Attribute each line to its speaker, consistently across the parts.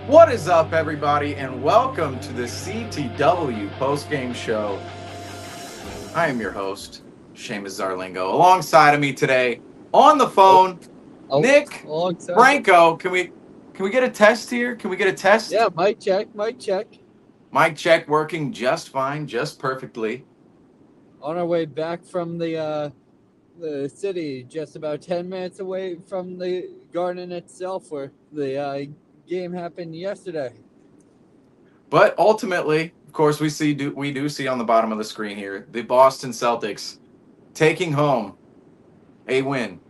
Speaker 1: What is up, everybody, and welcome to the CTW Postgame Show. I am your host, Seamus Zarlingo. Alongside of me today, on the phone, Nick Franco. Can we get a test here? Can we get a test?
Speaker 2: Yeah, mic check.
Speaker 1: Mic check working just fine, just perfectly.
Speaker 2: On our way back from the city, just about 10 minutes away from the garden itself, where the game happened yesterday.
Speaker 1: But ultimately, of course, we do see on the bottom of the screen here the Boston Celtics taking home a win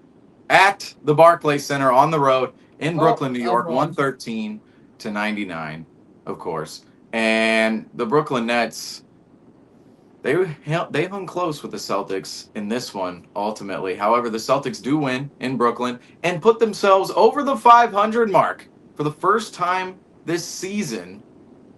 Speaker 1: at the Barclays Center on the road in Brooklyn, New York, 113-99, of course. And the Brooklyn Nets, they hung close with the Celtics in this one, ultimately. However, the Celtics do win in Brooklyn and put themselves over the 500 mark for the first time this season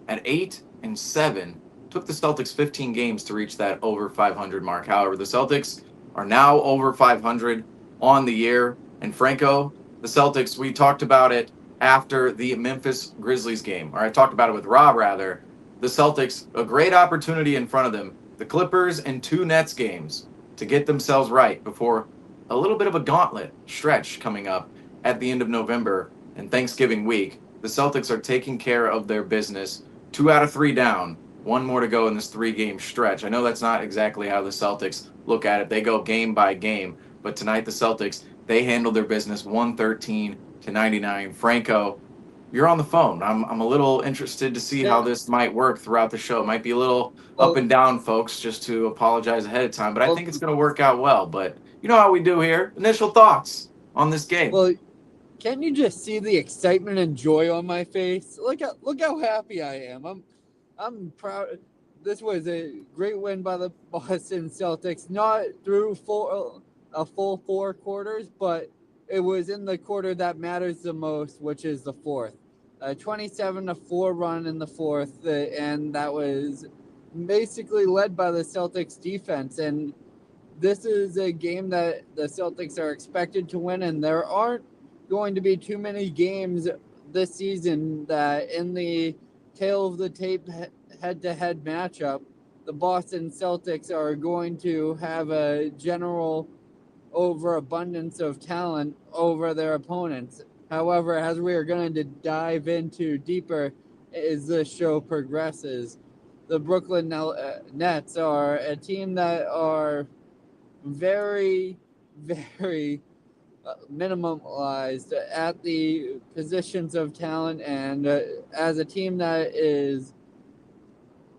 Speaker 1: at 8-7. Took the Celtics 15 games to reach that over 500 mark. However, the Celtics are now over 500 on the year. And Franco, the Celtics, we talked about it after the Memphis Grizzlies game, or I talked about it with Rob, rather. The Celtics, a great opportunity in front of them. The Clippers and 2 Nets games to get themselves right before a little bit of a gauntlet stretch coming up at the end of November and Thanksgiving week. The Celtics are taking care of their business. 2 out of 3 down. 1 more to go in this 3-game stretch. I know that's not exactly how the Celtics look at it. They go game by game. But tonight, the Celtics, they handled their business 113-99. Franco, you're on the phone. I'm a little interested to see how this might work throughout the show. It might be a little up and down, folks, just to apologize ahead of time. But I think it's going to work out well. But you know how we do here. Initial thoughts on this game.
Speaker 2: Well, can you just see the excitement and joy on my face? Look how happy I am. I'm proud. This was a great win by the Boston Celtics. Not through a full 4 quarters, but it was in the quarter that matters the most, which is the fourth. 27-4 run in the fourth, and that was basically led by the Celtics defense. And this is a game that the Celtics are expected to win, and there aren't going to be too many games this season that in the tail of the tape head-to-head matchup, the Boston Celtics are going to have a general overabundance of talent over their opponents. However, as we are going to dive into deeper as the show progresses, the Brooklyn Nets are a team that are very, very minimalized at the positions of talent, and as a team that is,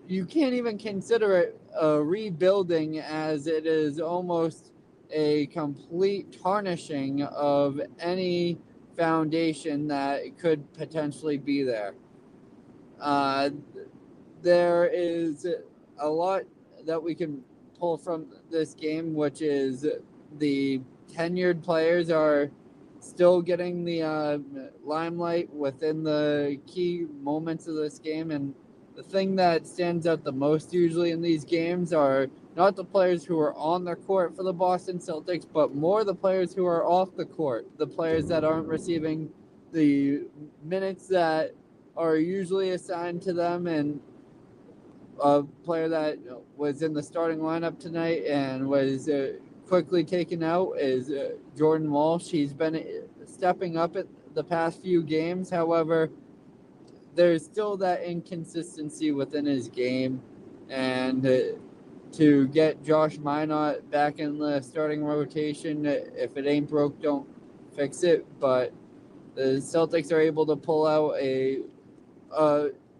Speaker 2: you can't even consider it a rebuilding, as it is almost a complete tarnishing of any foundation that could potentially be there. There is a lot that we can pull from this game, which is the tenured players are still getting the limelight within the key moments of this game. And the thing that stands out the most usually in these games are not the players who are on the court for the Boston Celtics, but more the players who are off the court, the players that aren't receiving the minutes that are usually assigned to them. And a player that was in the starting lineup tonight and was quickly taken out is Jordan Walsh. He's been stepping up at the past few games. However, there's still that inconsistency within his game, and to get Josh Minot back in the starting rotation, if it ain't broke, don't fix it. But the Celtics are able to pull out a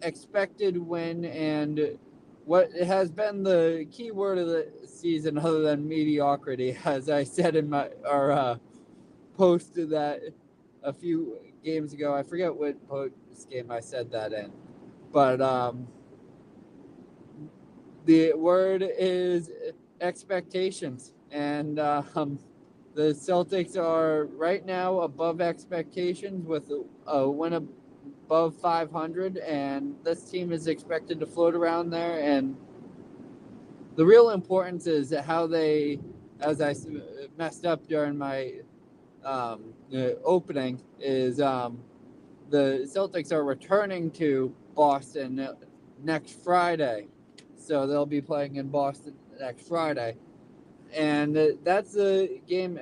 Speaker 2: expected win, and what has been the key word of the season other than mediocrity, as I said in our post that a few games ago. I forget what post game I said that in, but the word is expectations, and the Celtics are right now above expectations with a win above 500, and this team is expected to float around there. And the real importance is how they, as I messed up during my opening, is the Celtics are returning to Boston next Friday, so they'll be playing in Boston next Friday, and that's a game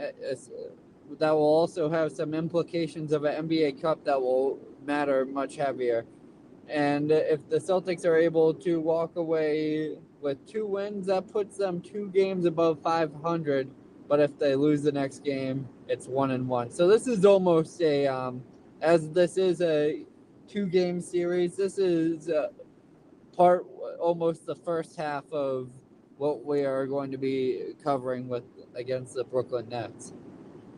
Speaker 2: that will also have some implications of an NBA Cup that will matter much heavier. And if the Celtics are able to walk away with 2 wins, that puts them 2 games above 500. But if they lose the next game, it's 1-1. So this is almost as this is a 2-game series. This is almost the first half of what we are going to be covering with against the Brooklyn Nets.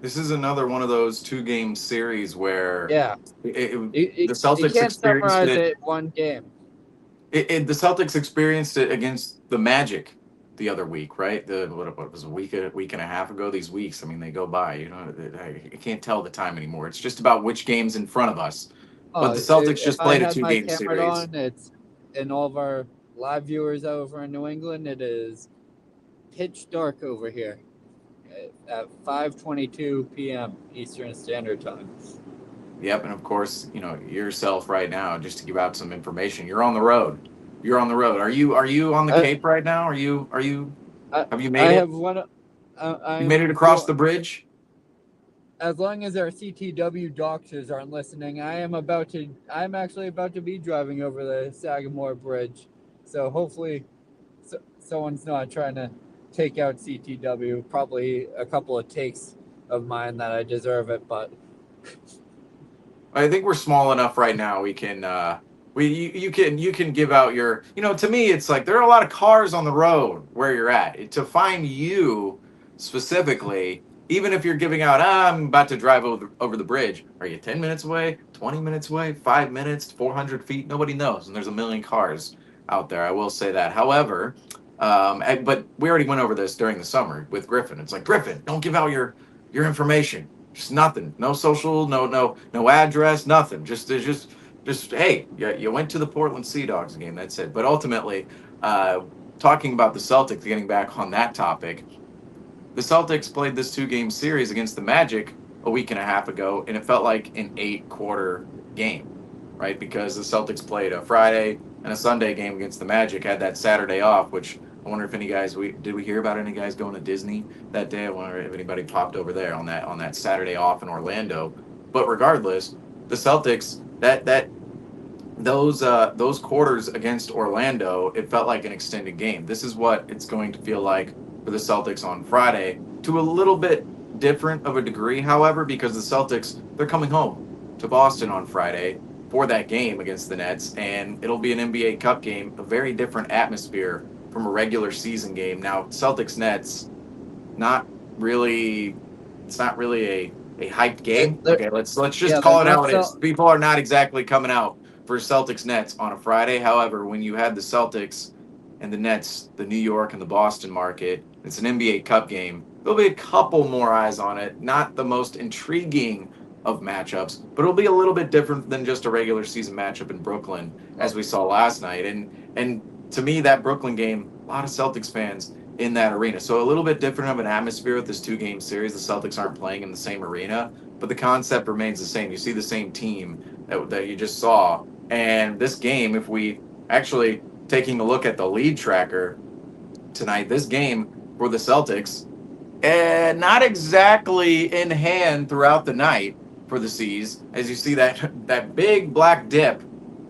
Speaker 1: This is another one of those 2-game series where
Speaker 2: Yeah,
Speaker 1: the
Speaker 2: you
Speaker 1: Celtics
Speaker 2: can't
Speaker 1: experienced
Speaker 2: summarize
Speaker 1: it.
Speaker 2: it in one game.
Speaker 1: The Celtics experienced it against the Magic the other week, right? What was a week and a half ago? These weeks, I mean, they go by. I can't tell the time anymore. It's just about which game's in front of us. But the Celtics
Speaker 2: If
Speaker 1: just
Speaker 2: I
Speaker 1: played a
Speaker 2: had my
Speaker 1: 2-game
Speaker 2: camera
Speaker 1: series.
Speaker 2: on, it's and all of our live viewers over in New England, it is pitch dark over here at 5:22 p.m. Eastern Standard Time.
Speaker 1: Yep, and of course, yourself right now, just to give out some information. You're on the road. You're on the road. Are you on the Cape right now? Have you
Speaker 2: I
Speaker 1: made it?
Speaker 2: have one.
Speaker 1: You made it
Speaker 2: I'm
Speaker 1: across the bridge?
Speaker 2: as long as our CTW doctors aren't listening, I'm actually about to be driving over the Sagamore Bridge. So hopefully someone's not trying to take out CTW. Probably a couple of takes of mine that I deserve it, but
Speaker 1: I think we're small enough right now. We can you can give out your, to me it's like there are a lot of cars on the road where you're at. To find you specifically, even if you're giving out, I'm about to drive over the bridge. Are you 10 minutes away, 20 minutes away, 5 minutes, 400 feet? Nobody knows, and there's a million cars out there. I will say that. However, but we already went over this during the summer with Griffin. It's like, Griffin, don't give out your information. Just nothing. No social, no address, nothing. Just hey, you went to the Portland Sea Dogs game. That's it. But ultimately, talking about the Celtics, getting back on that topic, the Celtics played this 2-game series against the Magic a week and a half ago, and it felt like an 8-quarter game, right? Because the Celtics played a Friday and a Sunday game against the Magic, had that Saturday off, which I wonder if any guys did we hear about any guys going to Disney that day? I wonder if anybody popped over there on that Saturday off in Orlando. But regardless, the Celtics those quarters against Orlando, it felt like an extended game. This is what it's going to feel like for the Celtics on Friday, to a little bit different of a degree, however, because the Celtics, they're coming home to Boston on Friday for that game against the Nets, and it'll be an NBA Cup game, a very different atmosphere from a regular season game. Now, Celtics Nets, not really, it's not really a hyped game. Okay, let's just
Speaker 2: they're
Speaker 1: call it
Speaker 2: not
Speaker 1: how it is. People are not exactly coming out for Celtics Nets on a Friday. However, when you had the Celtics and the Nets, the New York and the Boston market, it's an NBA Cup game. There'll be a couple more eyes on it. Not the most intriguing of matchups, but it'll be a little bit different than just a regular season matchup in Brooklyn, as we saw last night. And to me, that Brooklyn game, a lot of Celtics fans in that arena. So a little bit different of an atmosphere with this 2-game series. The Celtics aren't playing in the same arena, but the concept remains the same. You see the same team that you just saw. And this game, if we actually taking a look at the lead tracker tonight, this game for the Celtics, not exactly in hand throughout the night for the C's. As you see that big black dip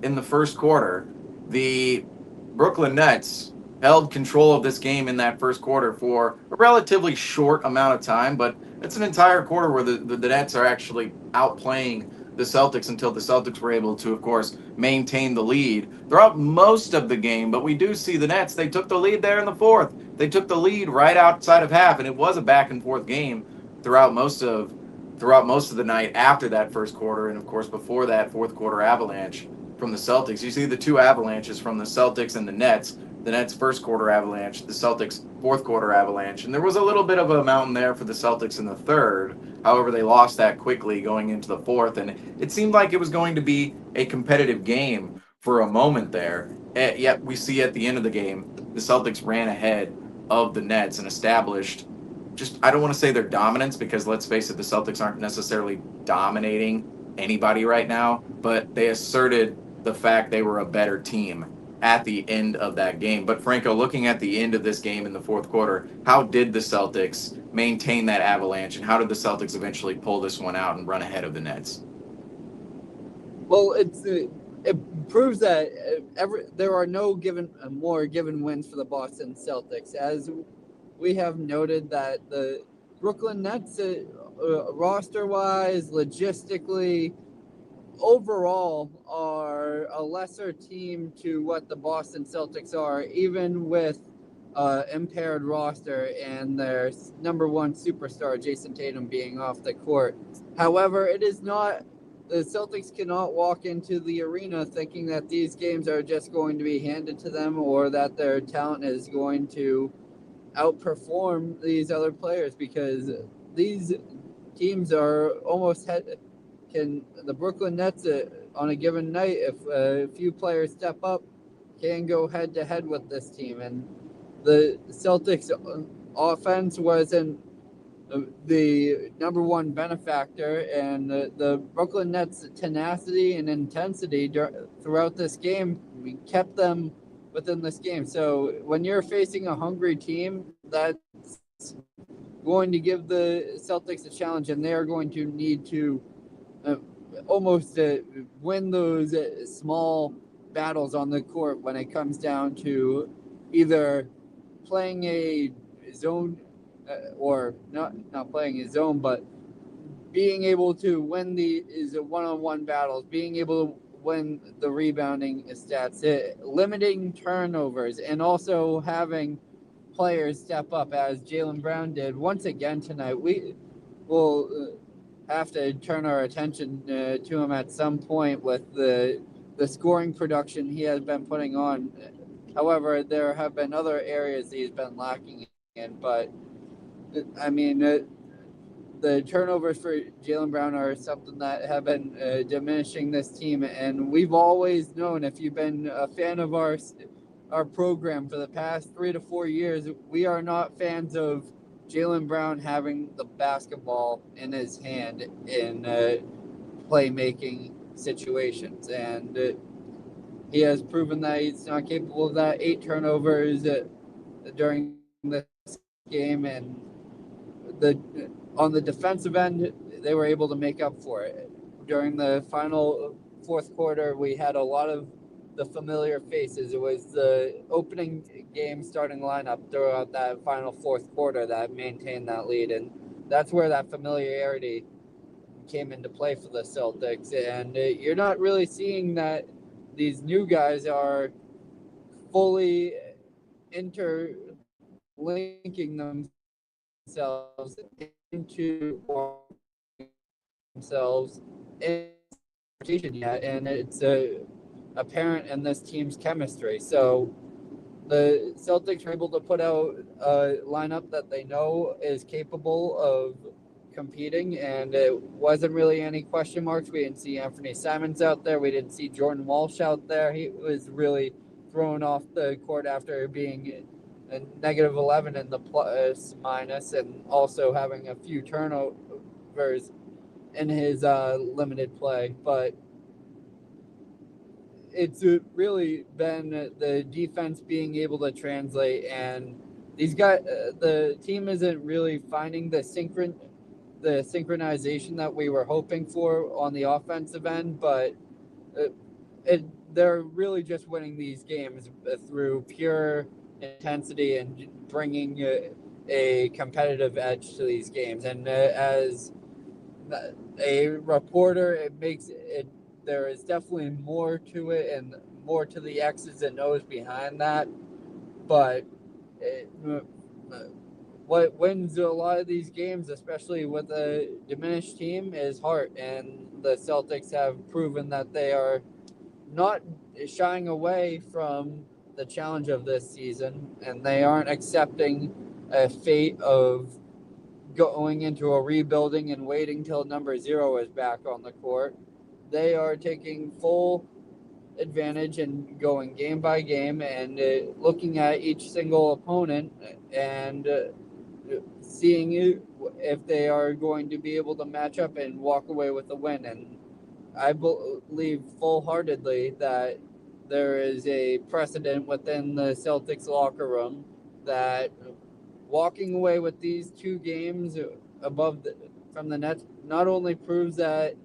Speaker 1: in the first quarter, the Brooklyn Nets held control of this game in that first quarter for a relatively short amount of time, but it's an entire quarter where the Nets are actually outplaying the Celtics until the Celtics were able to, of course, maintain the lead throughout most of the game. But we do see the Nets, they took the lead there in the fourth. They took the lead right outside of half, and it was a back and forth game throughout most of the night after that first quarter, and of course before that fourth quarter avalanche from the Celtics. You see the two avalanches from the Celtics and the Nets. The Nets first quarter avalanche, the Celtics fourth quarter avalanche, and there was a little bit of a mountain there for the Celtics in the third. However, they lost that quickly going into the fourth, and it seemed like it was going to be a competitive game for a moment there. Yet we see at the end of the game, the Celtics ran ahead of the Nets and established, just, I don't want to say their dominance, because let's face it, the Celtics aren't necessarily dominating anybody right now, but they asserted the fact they were a better team at the end of that game. But Franco, looking at the end of this game in the fourth quarter, how did the Celtics maintain that avalanche, and how did the Celtics eventually pull this one out and run ahead of the Nets?
Speaker 2: Well, it proves that there are no more given wins for the Boston Celtics, as we have noted that the Brooklyn Nets, roster-wise, logistically, overall, are a lesser team to what the Boston Celtics are, even with impaired roster and their number one superstar, Jason Tatum, being off the court. However, it is not. The Celtics cannot walk into the arena thinking that these games are just going to be handed to them or that their talent is going to outperform these other players, because these teams are almost can the Brooklyn Nets on a given night, if a few players step up, can go head to head with this team. And the Celtics offense wasn't the number one benefactor, and the Brooklyn Nets tenacity and intensity throughout this game, we kept them within this game. So when you're facing a hungry team, that's going to give the Celtics a challenge, and they are going to need to almost win those small battles on the court when it comes down to either playing a zone or not playing a zone, but being able to win the one-on-one battles, being able to win the rebounding stats, limiting turnovers, and also having players step up as Jaylen Brown did once again tonight. We will have to turn our attention to him at some point with the scoring production he has been putting on. However, there have been other areas he's been lacking in, but I mean, the turnovers for Jaylen Brown are something that have been diminishing this team, and we've always known, if you've been a fan of our program for the past 3 to 4 years, we are not fans of Jaylen Brown having the basketball in his hand in playmaking situations, and he has proven that he's not capable of that. 8 turnovers during this game, and on the defensive end, they were able to make up for it. During the final fourth quarter, we had a lot of the familiar faces. It was the opening game starting lineup throughout that final fourth quarter that maintained that lead, and that's where that familiarity came into play for the Celtics. And you're not really seeing that these new guys are fully interlinking themselves into themselves in yet, and it's apparent in this team's chemistry. So the Celtics are able to put out a lineup that they know is capable of competing, and it wasn't really any question marks. We didn't see Anthony Simons out there. We didn't see Jordan Walsh out there. He was really thrown off the court after being a negative 11 in the plus minus, and also having a few turnovers in his limited play. But it's really been the defense being able to translate, and these guys, the team isn't really finding the synchronization that we were hoping for on the offensive end, but they're really just winning these games through pure intensity and bringing a competitive edge to these games. And as a reporter, it makes it, there is definitely more to it and more to the X's and O's behind that. But what wins a lot of these games, especially with a diminished team, is heart. And the Celtics have proven that they are not shying away from the challenge of this season, and they aren't accepting a fate of going into a rebuilding and waiting till number 0 is back on the court. They are taking full advantage and going game by game and looking at each single opponent and seeing if they are going to be able to match up and walk away with the win. And I believe full-heartedly that there is a precedent within the Celtics locker room that walking away with these 2 games above from the Nets not only proves that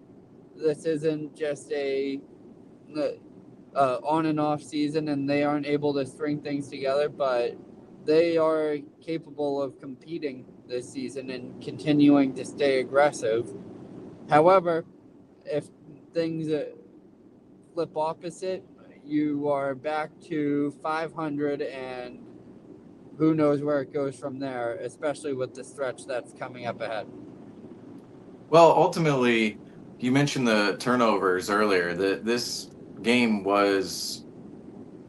Speaker 2: this isn't just a on and off season and they aren't able to string things together, but they are capable of competing this season and continuing to stay aggressive. However, if things flip opposite, you are back to 500 and who knows where it goes from there, especially with the stretch that's coming up ahead.
Speaker 1: Well, ultimately, you mentioned the turnovers earlier. This game was,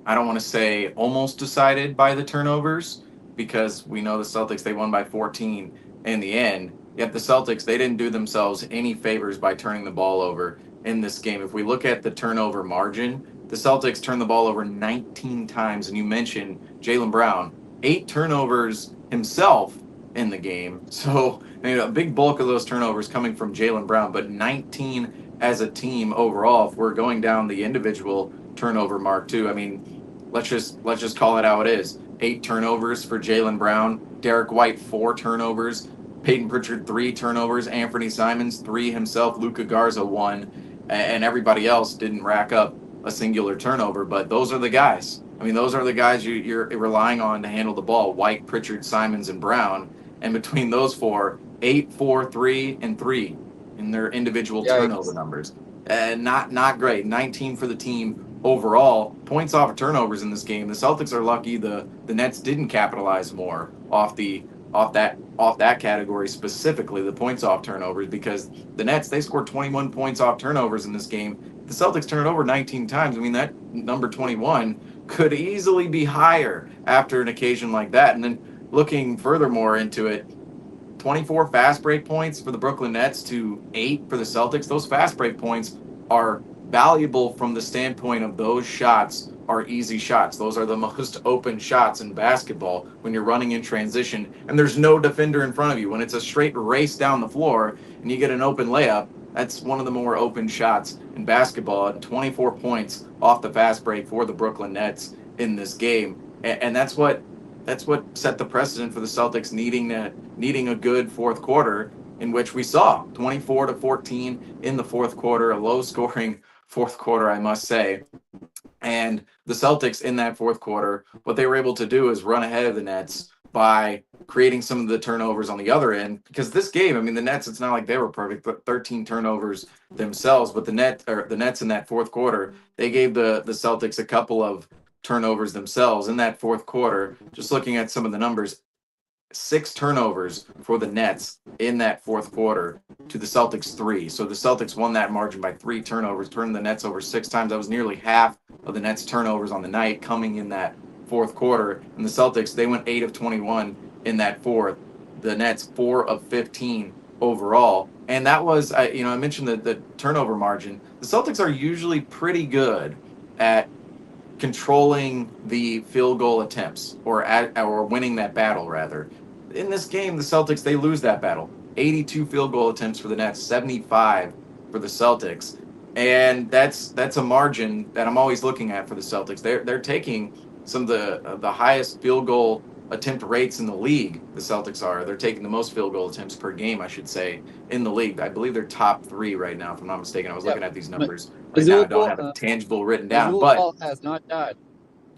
Speaker 1: I don't want to say almost decided by the turnovers, because we know the Celtics, they won by 14 in the end. Yet the Celtics, they didn't do themselves any favors by turning the ball over in this game. If we look at the turnover margin, the Celtics turned the ball over 19 times. And you mentioned Jaylen Brown, 8 turnovers himself in the game. So, a big bulk of those turnovers coming from Jaylen Brown, but 19 as a team overall. If we're going down the individual turnover mark too, let's just call it how it is. 8 turnovers for Jaylen Brown, Derek White 4 turnovers, Peyton Pritchard 3 turnovers, Anthony Simons 3 himself, Luka Garza 1, and everybody else didn't rack up a singular turnover. But those are the guys. Those are the guys you're relying on to handle the ball: White, Pritchard, Simons, and Brown. And between those four, 8, 4, 3, and 3 in their individual turnover
Speaker 2: Yikes.
Speaker 1: numbers. Not great. 19 for the team overall. Points off of turnovers in this game. The Celtics are lucky the Nets didn't capitalize more off that category, specifically the points off turnovers, because the Nets, they scored 21 points off turnovers in this game. The Celtics turned it over 19 times. That number 21 could easily be higher after an occasion like that. And then looking furthermore into it, 24 fast break points for the Brooklyn Nets to 8 for the Celtics. Those fast break points are valuable from the standpoint of those shots are easy shots. Those are the most open shots in basketball when you're running in transition and there's no defender in front of you. When it's a straight race down the floor and you get an open layup, that's one of the more open shots in basketball. And 24 points off the fast break for the Brooklyn Nets in this game. And that's what set the precedent for the Celtics needing a good fourth quarter, in which we saw 24-14 in the fourth quarter, a low-scoring fourth quarter, I must say. And the Celtics in that fourth quarter, what they were able to do is run ahead of the Nets by creating some of the turnovers on the other end. Because this game, the Nets, it's not like they were perfect, but 13 turnovers themselves. But the Nets in that fourth quarter, they gave the Celtics a couple of turnovers themselves in that fourth quarter. Just looking at some of the numbers, 6 turnovers for the Nets in that fourth quarter to the Celtics 3. So the Celtics won that margin by 3 turnovers, turned the Nets over 6 times. That was nearly half of the Nets' turnovers on the night coming in that fourth quarter. And the Celtics, they went 8 of 21 in that fourth. The Nets 4 of 15 overall. And that was, I mentioned the turnover margin. The Celtics are usually pretty good at controlling the field goal attempts or winning that battle, rather. In this game, the Celtics, they lose that battle. 82 field goal attempts for the Nets, 75 for the Celtics. And that's a margin that I'm always looking at for the Celtics. They're taking some of the highest field goal attempt rates in the league. The Celtics are. They're taking the most field goal attempts per game, I should say, in the league. I believe they're top 3 right now, if I'm not mistaken. I was looking at these numbers right now. I don't have a tangible written down, but
Speaker 2: has not died.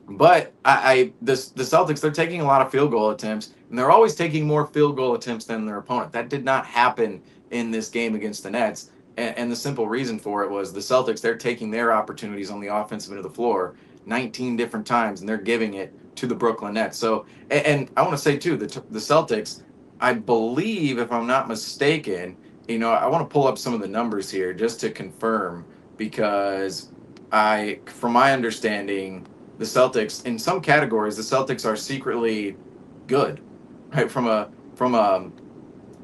Speaker 1: But the Celtics, they're taking a lot of field goal attempts, and they're always taking more field goal attempts than their opponent. That did not happen in this game against the Nets, and the simple reason for it was the Celtics, they're taking their opportunities on the offensive end of the floor 19 different times, and they're giving it to the Brooklyn Nets. So, and I want to say too, the Celtics, I believe, if I'm not mistaken, I want to pull up some of the numbers here just to confirm, because from my understanding, the Celtics, in some categories, the Celtics are secretly good, right? From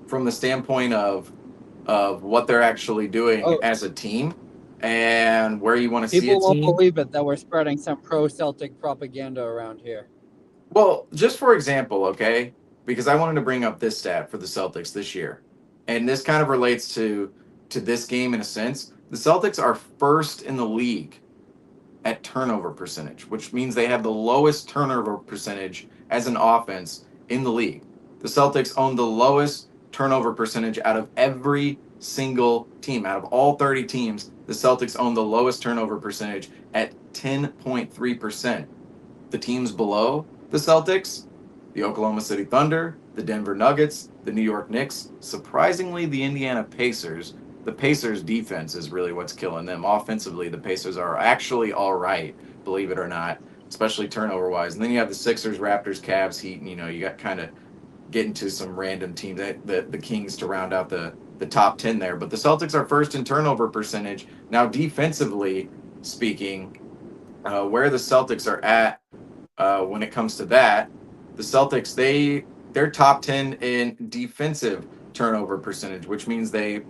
Speaker 1: the standpoint of what they're actually doing as a team and where you want to see a team.
Speaker 2: People won't believe it that we're spreading some pro-Celtic propaganda around here.
Speaker 1: Well, just for example, okay, because I wanted to bring up this stat for the Celtics this year, and this kind of relates to this game in a sense. The Celtics are first in the league at turnover percentage, which means they have the lowest turnover percentage as an offense in the league. The Celtics own the lowest turnover percentage out of every single team. Out of all 30 teams, the Celtics own the lowest turnover percentage at 10.3%. The teams below the Celtics, the Oklahoma City Thunder, the Denver Nuggets, the New York Knicks, surprisingly, the Indiana Pacers. The Pacers' defense is really what's killing them. Offensively, the Pacers are actually all right, believe it or not, especially turnover wise. And then you have the Sixers, Raptors, Cavs, Heat, and you got kind of getting to some random teams, the Kings to round out the top 10 there. But the Celtics are first in turnover percentage. Now, defensively speaking, where the Celtics are at when it comes to that, the Celtics they're top 10 in defensive turnover percentage, which means they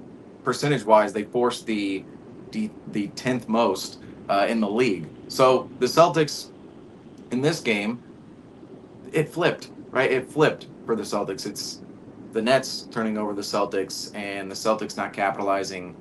Speaker 1: percentage wise they force the 10th most in the league. So the Celtics in this game, it flipped, right? It flipped for the Celtics. It's the Nets turning over the Celtics and the Celtics not capitalizing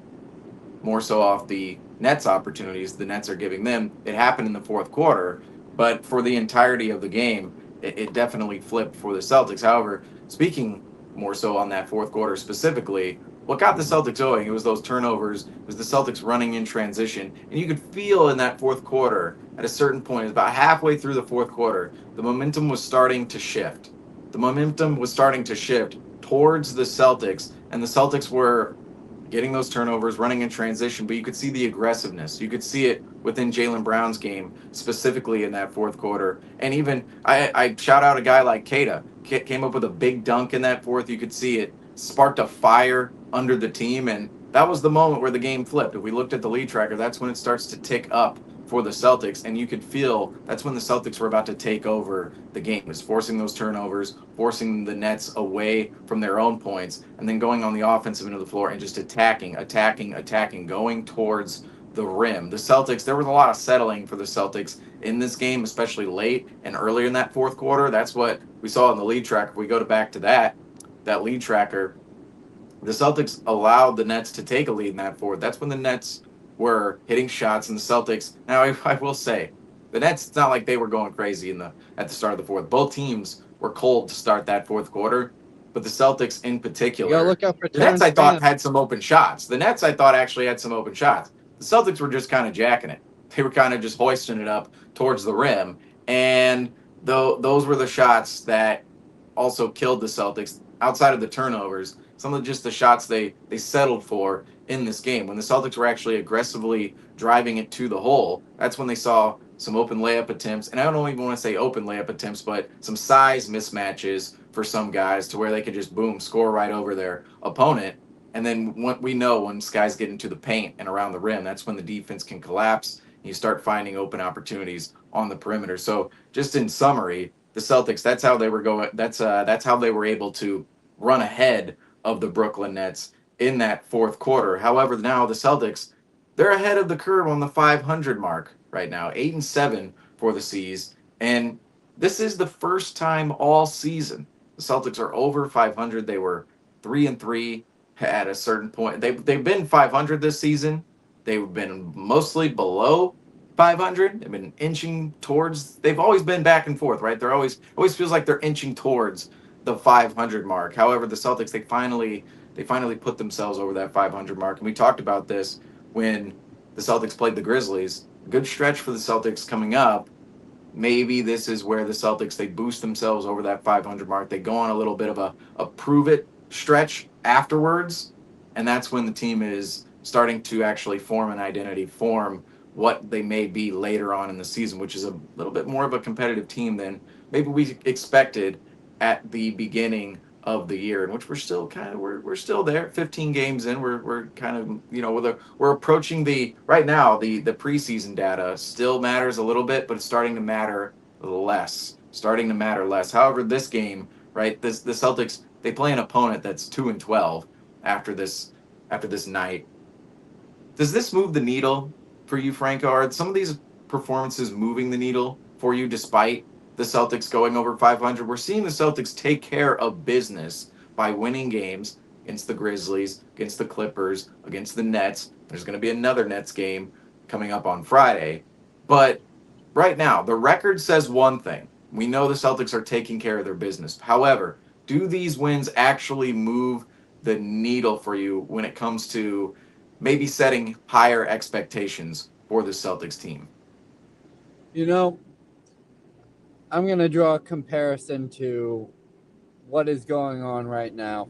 Speaker 1: more so off the Nets opportunities the Nets are giving them. It happened in the fourth quarter, but for the entirety of the game, it definitely flipped for the Celtics. However, speaking more so on that fourth quarter specifically, what got the Celtics going? It was those turnovers. It was the Celtics running in transition, and you could feel in that fourth quarter at a certain point, about halfway through the fourth quarter, the momentum was starting to shift. The momentum was starting to shift towards the Celtics, and the Celtics were getting those turnovers, running in transition, but you could see the aggressiveness. You could see it within Jaylen Brown's game, specifically in that fourth quarter. And even I shout out a guy like Keita, came up with a big dunk in that fourth. You could see it sparked a fire under the team, and that was the moment where the game flipped. If we looked at the lead tracker, that's when it starts to tick up for the Celtics, and you could feel that's when the Celtics were about to take over the game, is forcing those turnovers, forcing the Nets away from their own points, and then going on the offensive end of the floor and just attacking, going towards the rim. The Celtics, there was a lot of settling for the Celtics in this game, especially late and earlier in that fourth quarter. That's what we saw in the lead tracker. If we go back to that lead tracker, the Celtics allowed the Nets to take a lead in that fourth. That's when the Nets were hitting shots, and the Celtics. Now, I will say, the Nets. It's not like they were going crazy at the start of the fourth. Both teams were cold to start that fourth quarter, but the Celtics in particular.
Speaker 2: You gotta look out for
Speaker 1: The Nets,
Speaker 2: Terrence
Speaker 1: I thought,
Speaker 2: Mann.
Speaker 1: had some open shots. The Nets, I thought, actually had some open shots. The Celtics were just kind of jacking it. They were kind of just hoisting it up towards the rim, and those were the shots that also killed the Celtics. Outside of the turnovers, some of just the shots they settled for in this game. When the Celtics were actually aggressively driving it to the hole, that's when they saw some open layup attempts. And I don't even want to say open layup attempts, but some size mismatches for some guys to where they could just boom, score right over their opponent. And then we know when guys get into the paint and around the rim, that's when the defense can collapse and you start finding open opportunities on the perimeter. So just in summary, the Celtics, that's how they were going. That's how they were able to run ahead of the Brooklyn Nets in that fourth quarter. However, now the Celtics, they're ahead of the curve on the 500 mark right now, 8-7 for the C's, and this is the first time all season the Celtics are over 500. They were 3-3 at a certain point. They've been 500 this season. They've been mostly below 500. They've been inching towards. They've always been back and forth, right? They're always feels like they're inching towards the 500 mark. However, the Celtics they finally put themselves over that 500 mark, and we talked about this when the Celtics played the Grizzlies. Good stretch for the Celtics coming up. Maybe this is where the Celtics they boost themselves over that 500 mark. They go on a little bit of a prove it stretch afterwards, and that's when the team is starting to actually form an identity, form what they may be later on in the season, which is a little bit more of a competitive team than maybe we expected at the beginning of the year, in which we're still kind of we're still there. 15 games in, we're kind of we're approaching the right now the preseason data still matters a little bit, but it's starting to matter less. Starting to matter less. However, this game, right, the Celtics they play an opponent that's 2-12 after this night. Does this move the needle for you, Franco? Are some of these performances moving the needle for you despite the Celtics going over 500? We're seeing the Celtics take care of business by winning games. against the Grizzlies, against the Clippers, against the Nets. There's going to be another Nets game coming up on Friday. But right now, the record says one thing. We know the Celtics are taking care of their business. However, do these wins actually move the needle for you when it comes to maybe setting higher expectations for the Celtics team?
Speaker 2: You know, I'm going to draw a comparison to what is going on right now.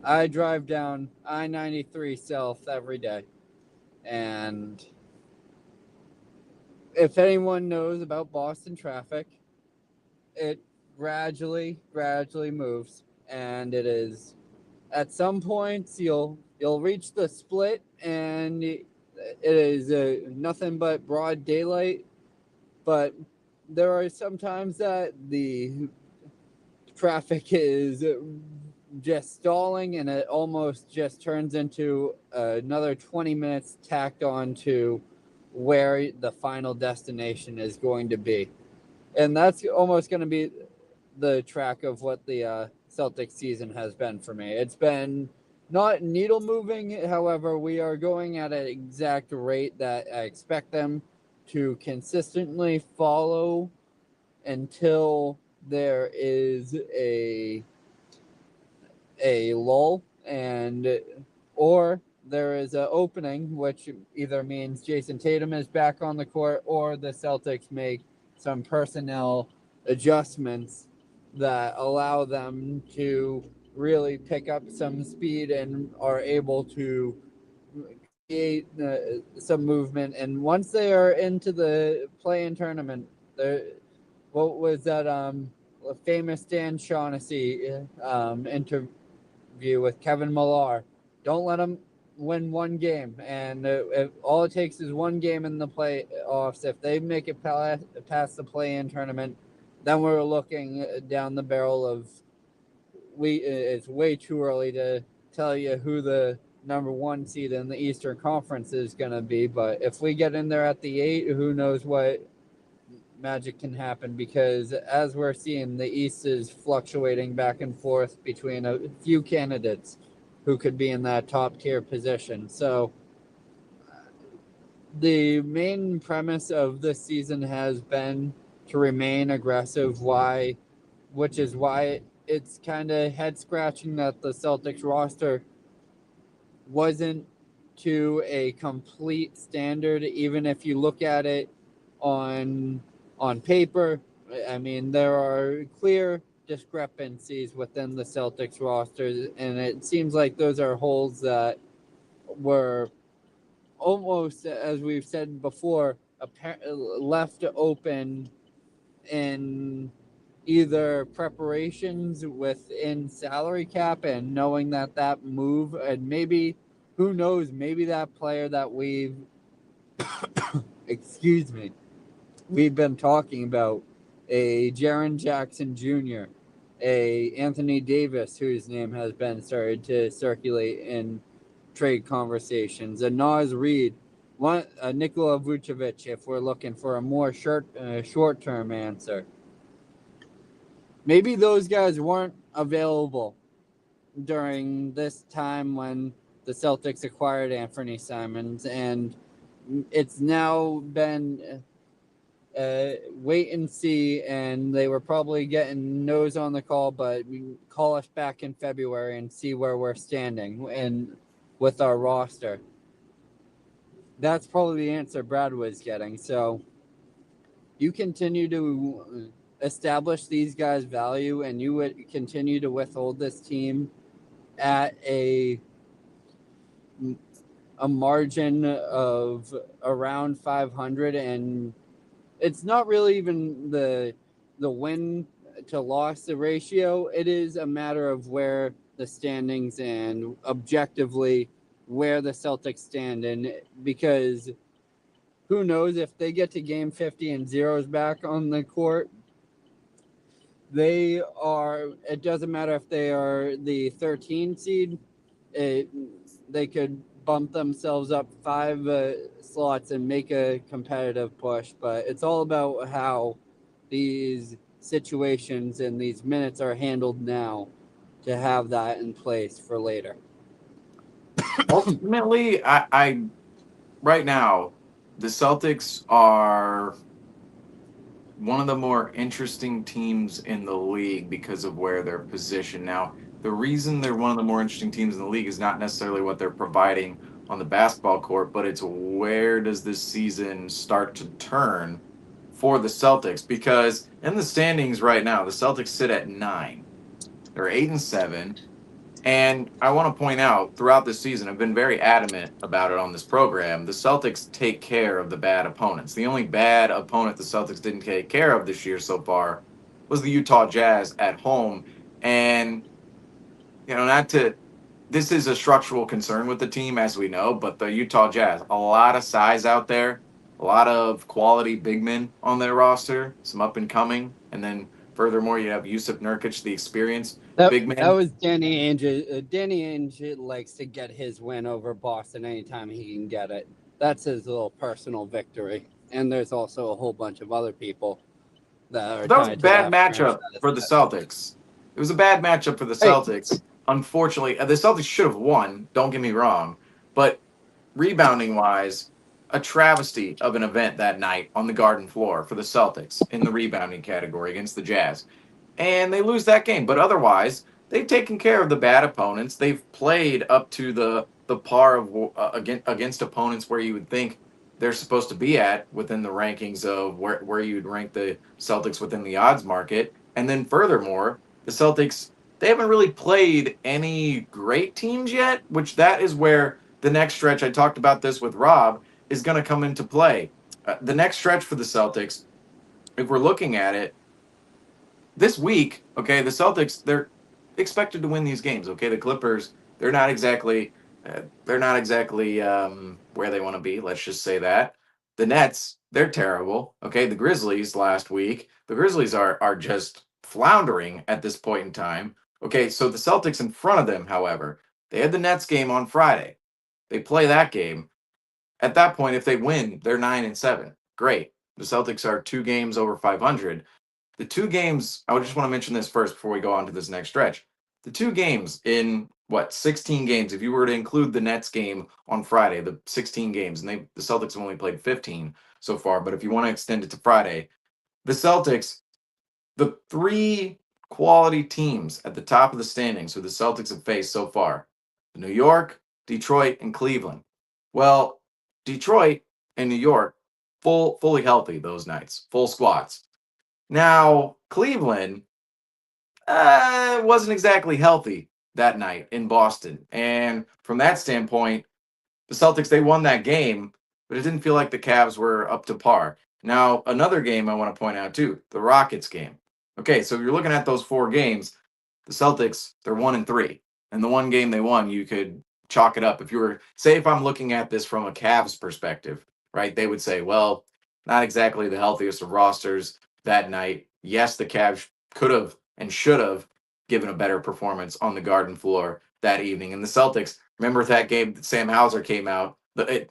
Speaker 2: I drive down I-93 South every day, and if anyone knows about Boston traffic, it gradually moves, and it is at some points you'll reach the split, and it is nothing but broad daylight. But there are some times that the traffic is just stalling, and it almost just turns into another 20 minutes tacked on to where the final destination is going to be. And that's almost going to be the track of what the Celtics season has been for me. It's been not needle moving. However, we are going at an exact rate that I expect them to consistently follow until there is a lull, and or there is an opening, which either means Jason Tatum is back on the court or the Celtics make some personnel adjustments that allow them to really pick up some speed and are able to create some movement. And once they are into the play-in tournament, what was that famous Dan Shaughnessy interview with Kevin Millar? Don't let them win one game, and all it takes is one game in the playoffs. If they make it past the play-in tournament, then we're looking down the barrel of it's way too early to tell you who the number one seed in the Eastern Conference is going to be. But if we get in there at the 8, who knows what magic can happen, because as we're seeing, the East is fluctuating back and forth between a few candidates who could be in that top tier position. So the main premise of this season has been to remain aggressive, which is why it's kind of head scratching that the Celtics roster wasn't to a complete standard. Even if you look at it on paper, I mean, there are clear discrepancies within the Celtics roster, and it seems like those are holes that were almost, as we've said before, left open in either preparations within salary cap and knowing that move, and maybe, who knows, maybe that player that we've excuse me, we've been talking about, a Jaren Jackson Jr., a Anthony Davis, whose name has been started to circulate in trade conversations, a Naz Reid, a Nikola Vucevic, if we're looking for a more short-term answer. Maybe those guys weren't available during this time when the Celtics acquired Anthony Simons, and it's now been wait and see, and they were probably getting nose on the call, but call us back in February and see where we're standing and with our roster. That's probably the answer Brad was getting. So you continue to establish these guys' value, and you would continue to withhold this team at a margin of around 500, and it's not really even the win to loss ratio. It is a matter of where the standings and objectively where the Celtics stand, and because who knows, if they get to game 50 and Zero's back on the court, it doesn't matter if they are the 13 seed, they could bump themselves up 5 slots and make a competitive push. But it's all about how these situations and these minutes are handled now to have that in place for later.
Speaker 1: Ultimately, I right now, the Celtics are one of the more interesting teams in the league because of where they're positioned. Now, the reason they're one of the more interesting teams in the league is not necessarily what they're providing on the basketball court, but it's where does this season start to turn for the Celtics? Because in the standings right now, the Celtics sit at 9. They're 8-7. And I want to point out throughout this season, I've been very adamant about it on this program. The Celtics take care of the bad opponents. The only bad opponent the Celtics didn't take care of this year so far was the Utah Jazz at home. And, not to, this is a structural concern with the team, as we know, but the Utah Jazz, a lot of size out there, a lot of quality big men on their roster, some up and coming. And then furthermore, you have Yusuf Nurkic, the experienced big
Speaker 2: That
Speaker 1: man.
Speaker 2: was Danny Ainge. Danny Ainge likes to get his win over Boston anytime he can get it. That's his little personal victory. And there's also a whole bunch of other people that are
Speaker 1: That was a
Speaker 2: tied to
Speaker 1: bad
Speaker 2: that
Speaker 1: matchup
Speaker 2: franchise.
Speaker 1: for the Celtics. It was a bad matchup for the Celtics. Unfortunately, the Celtics should have won. Don't get me wrong, but rebounding wise, a travesty of an event that night on the Garden floor for the Celtics in the rebounding category against the Jazz, and they lose that game. But otherwise, they've taken care of the bad opponents. They've played up to the par of against opponents where you would think they're supposed to be at within the rankings of where you'd rank the Celtics within the odds market. And then furthermore, the Celtics, they haven't really played any great teams yet, which that is where the next stretch, I talked about this with Rob, is going to come into play. The next stretch for the Celtics, if we're looking at it, this week, okay, the Celtics, they're expected to win these games. Okay, the Clippers, they're not exactly where they want to be. Let's just say that. The Nets, they're terrible. Okay, the Grizzlies last week, the Grizzlies are just floundering at this point in time. Okay, so the Celtics in front of them, however, they had the Nets game on Friday. They play that game. At that point, if they win, they're 9-7. Great. The Celtics are 2 games over 500. The 2 games, I just want to mention this first before we go on to this next stretch. The 2 games in 16 games, if you were to include the Nets game on Friday, the 16 games, and the Celtics have only played 15 so far, but if you want to extend it to Friday, the Celtics, the 3 quality teams at the top of the standings who the Celtics have faced so far, New York, Detroit, and Cleveland. Well, Detroit and New York, fully healthy those nights, full squads. Now, Cleveland wasn't exactly healthy that night in Boston. And from that standpoint, the Celtics, they won that game, but it didn't feel like the Cavs were up to par. Now, another game I want to point out too, the Rockets game. Okay, so if you're looking at those 4 games, the Celtics, they're 1-3. And the one game they won, you could chalk it up. If I'm looking at this from a Cavs perspective, right, they would say, well, not exactly the healthiest of rosters that night. Yes, the Cavs could have and should have given a better performance on the Garden floor that evening. And the Celtics, remember that game that Sam Hauser came out, the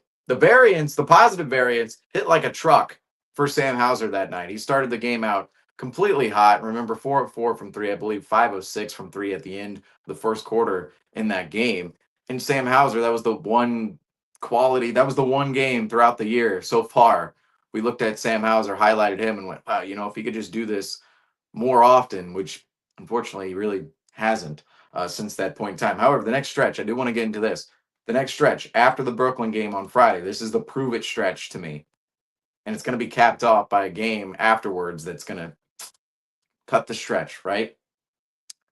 Speaker 1: positive variance hit like a truck for Sam Hauser that night. He started the game out completely hot. Remember, 4 of 4 from 3, I believe 5 of 6 from 3 at the end of the first quarter in that game. And Sam Hauser, that was the one game throughout the year so far. We looked at Sam Hauser, highlighted him, and went, wow, if he could just do this more often, which unfortunately he really hasn't since that point in time. However, the next stretch, I do want to get into this. The next stretch after the Brooklyn game on Friday, this is the prove it stretch to me. And it's going to be capped off by a game afterwards that's going to cut the stretch, right?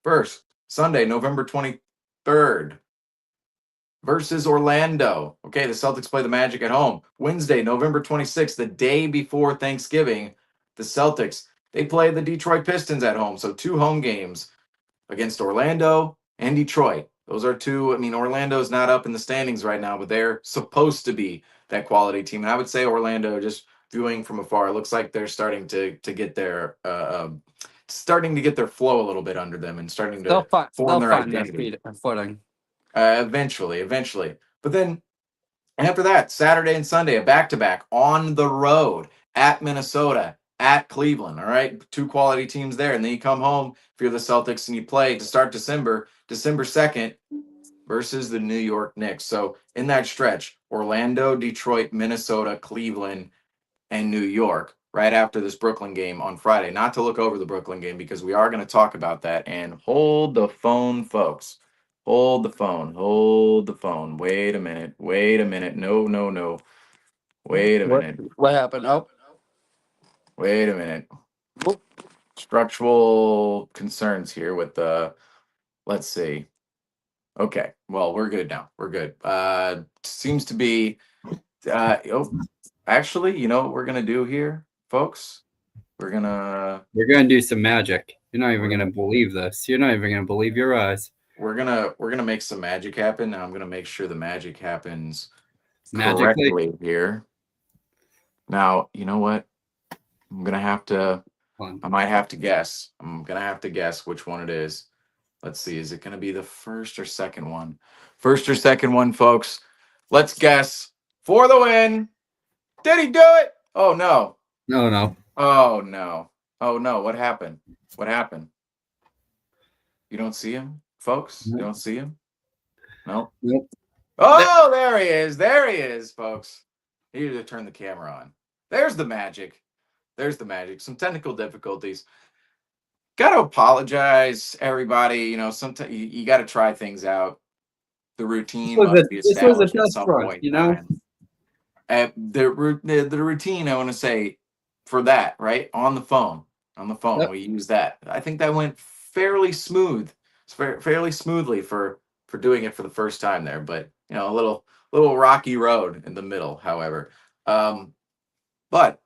Speaker 1: First, Sunday, November 23rd versus Orlando. Okay, the Celtics play the Magic at home. Wednesday, November 26th, the day before Thanksgiving, the Celtics, they play the Detroit Pistons at home. So 2 home games against Orlando and Detroit. Those are 2. I mean, Orlando's not up in the standings right now, but they're supposed to be that quality team. And I would say Orlando, just viewing from afar, it looks like they're starting to get their flow a little bit under them and starting to form their identity.
Speaker 2: Their footing.
Speaker 1: Eventually. But then after that, Saturday and Sunday, a back-to-back on the road at Minnesota, at Cleveland. All right, 2 quality teams there. And then you come home if you're the Celtics and you play to start December. December 2nd versus the New York Knicks. So in that stretch, Orlando, Detroit, Minnesota, Cleveland, and New York right after this Brooklyn game on Friday. Not to look over the Brooklyn game because we are going to talk about that. And hold the phone, folks. Hold the phone. Hold the phone. Wait a minute. Wait a minute. No, no, no. Wait a minute.
Speaker 2: What happened? Oh,
Speaker 1: Wait a minute.
Speaker 2: Whoop.
Speaker 1: Structural concerns here with the, let's see. Okay. Well, we're good now. We're good. Seems to be, actually, you know what we're going to do here, folks? We're gonna
Speaker 3: do some magic. You're not even gonna believe this. You're not even gonna believe your eyes.
Speaker 1: we're gonna make some magic happen. Now I'm gonna make sure the magic happens
Speaker 3: Magically?
Speaker 1: correctly here. Now, you know what? I'm gonna have to I might have to guess. I'm gonna have to guess which one it is. Let's see, is it gonna be the first or second one? First or second one, folks. Let's guess for the win. Did he do it? Oh no.
Speaker 3: No, no.
Speaker 1: Oh no. Oh no. What happened? What happened? You don't see him, folks? You don't see him? No.
Speaker 3: Nope.
Speaker 1: Oh, there he is. There he is, folks. He needed to turn the camera on. There's the magic. There's the magic. Some technical difficulties. Got to apologize, everybody. You know, sometimes you got to try things out. The routine must be established at some point.
Speaker 3: You know.
Speaker 1: The routine, I want to say, for that, right? On the phone.
Speaker 3: Yep.
Speaker 1: We use that. I think that went fairly smooth. It's fairly smoothly for doing it for the first time there, but you know, a little rocky road in the middle, however. But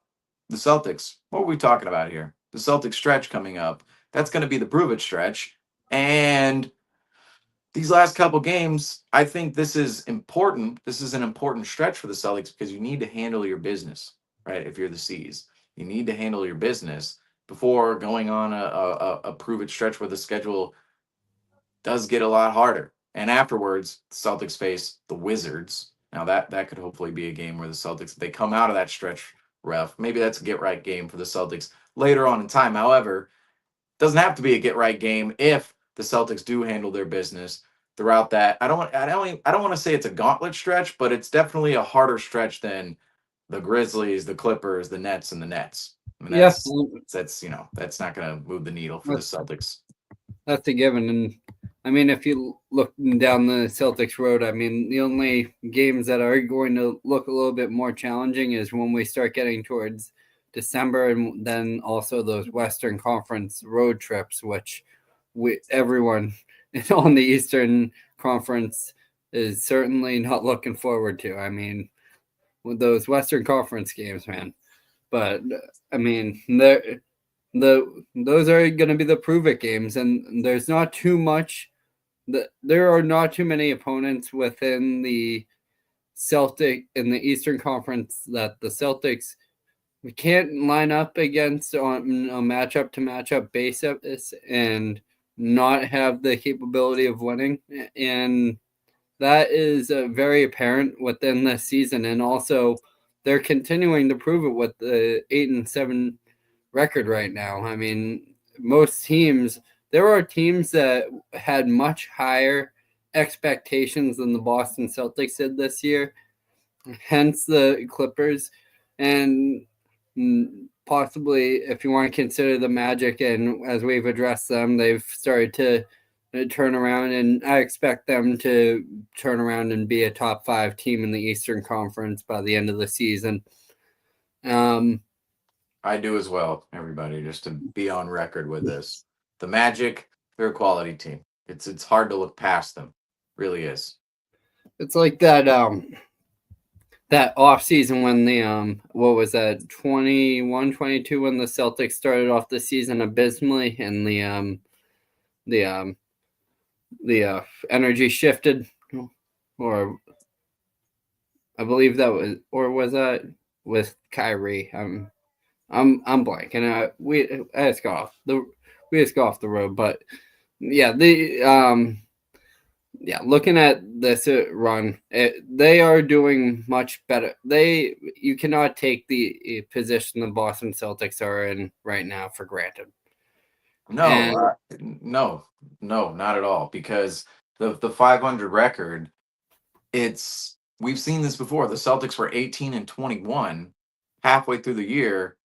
Speaker 1: the Celtics, what are we talking about here? The Celtics stretch coming up. That's going to be the prove it stretch. And these last couple games, I think this is important. This is an important stretch for the Celtics because you need to handle your business, right? If you're the C's, you need to handle your business before going on a prove it stretch where the schedule does get a lot harder. And afterwards, the Celtics face the Wizards. Now that could hopefully be a game where the Celtics, if they come out of that stretch rough, maybe that's a get right game for the Celtics later on in time. However, it doesn't have to be a get right game if the Celtics do handle their business throughout that. I don't want to say it's a gauntlet stretch, but it's definitely a harder stretch than the Grizzlies, the Clippers, the Nets, and the Nets. I mean, that's you know, that's not going to move the needle for the Celtics.
Speaker 3: That's a given. And I mean, if you look down the Celtics road, I mean, the only games that are going to look a little bit more challenging is when we start getting towards December, and then also those Western Conference road trips, which everyone on the Eastern Conference is certainly not looking forward to. I mean, with those Western Conference games, man. But I mean, those are going to be the prove it games, and there's not too much. There are not too many opponents within the Celtic in the Eastern Conference that the Celtics we can't line up against on a matchup to matchup basis and not have the capability of winning, and that is very apparent within this season. And also, they're continuing to prove it with the 8-7 record right now. I mean, most teams, there are teams that had much higher expectations than the Boston Celtics did this year, hence the Clippers, and possibly, if you want to consider the Magic, and as we've addressed them, they've started to turn around, and I expect them to turn around and be a top 5 team in the Eastern Conference by the end of the season.
Speaker 1: I do as well, everybody, just to be on record with this. The Magic, they're a quality team. It's hard to look past them. Really is.
Speaker 3: It's like that that off season when the what was that 21-22 when the Celtics started off the season abysmally, and the energy shifted, or I believe that was, or was that with Kyrie? I'm blanking. We just got off the road, but yeah, looking at this run, they are doing much better. You cannot take the position the Boston Celtics are in right now for granted.
Speaker 1: No, no, not at all. Because the 500 record, we've seen this before. The Celtics were 18-21 halfway through the year,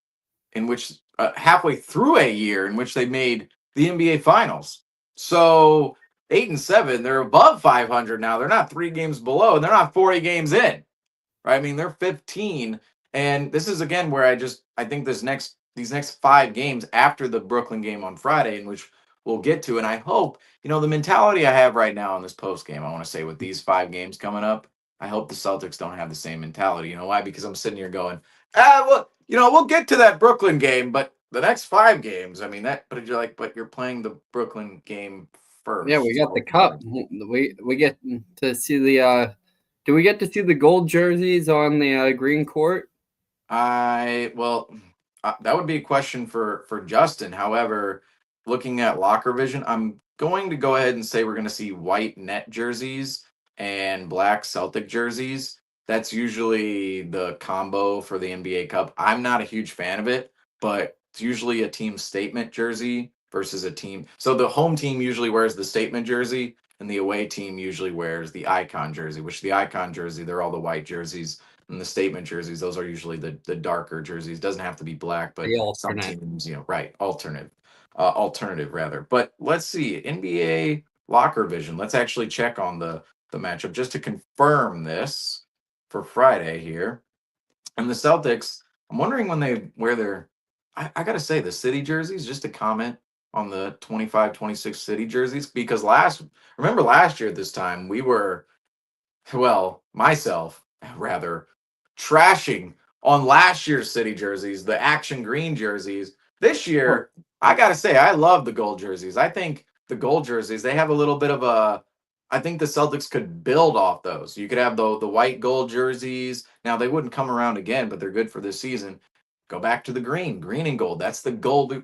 Speaker 1: in which halfway through a year in which they made the NBA Finals. So 8-7, they're above 500 now. They're not 3 games below, and they're not 40 games in. Right? I mean, they're 15, and this is again where I think these next 5 games after the Brooklyn game on Friday, in which we'll get to, and I hope the mentality I have right now in this post game. I want to say with these 5 games coming up, I hope the Celtics don't have the same mentality. You know why? Because I'm sitting here going, well, we'll get to that Brooklyn game, but the next 5 games, I mean that. But you're playing the Brooklyn game first.
Speaker 3: Yeah, we got the cup. We get to see the. Do we get to see the gold jerseys on the green court?
Speaker 1: That would be a question for Justin. However, looking at locker vision, I'm going to go ahead and say we're going to see white net jerseys and black Celtic jerseys. That's usually the combo for the NBA Cup. I'm not a huge fan of it, but it's usually a team statement jersey versus a team. So the home team usually wears the statement jersey, and the away team usually wears the icon jersey, which the icon jersey, they're all the white jerseys. And the statement jerseys, those are usually the darker jerseys. Doesn't have to be black, but some teams, right, alternative rather. But let's see, NBA locker vision. Let's actually check on the matchup just to confirm this for Friday here. And the Celtics, I'm wondering when they wear their, I gotta say, the city jerseys, just to comment on the 25-26 city jerseys, because remember last year at this time, we were, well, myself rather, trashing on last year's city jerseys, the action green jerseys. This year, I gotta say, I love the gold jerseys. I think the gold jerseys, they have a little bit of I think the Celtics could build off those. You could have the white gold jerseys. Now they wouldn't come around again, but they're good for this season. Go back to the green and gold. That's the gold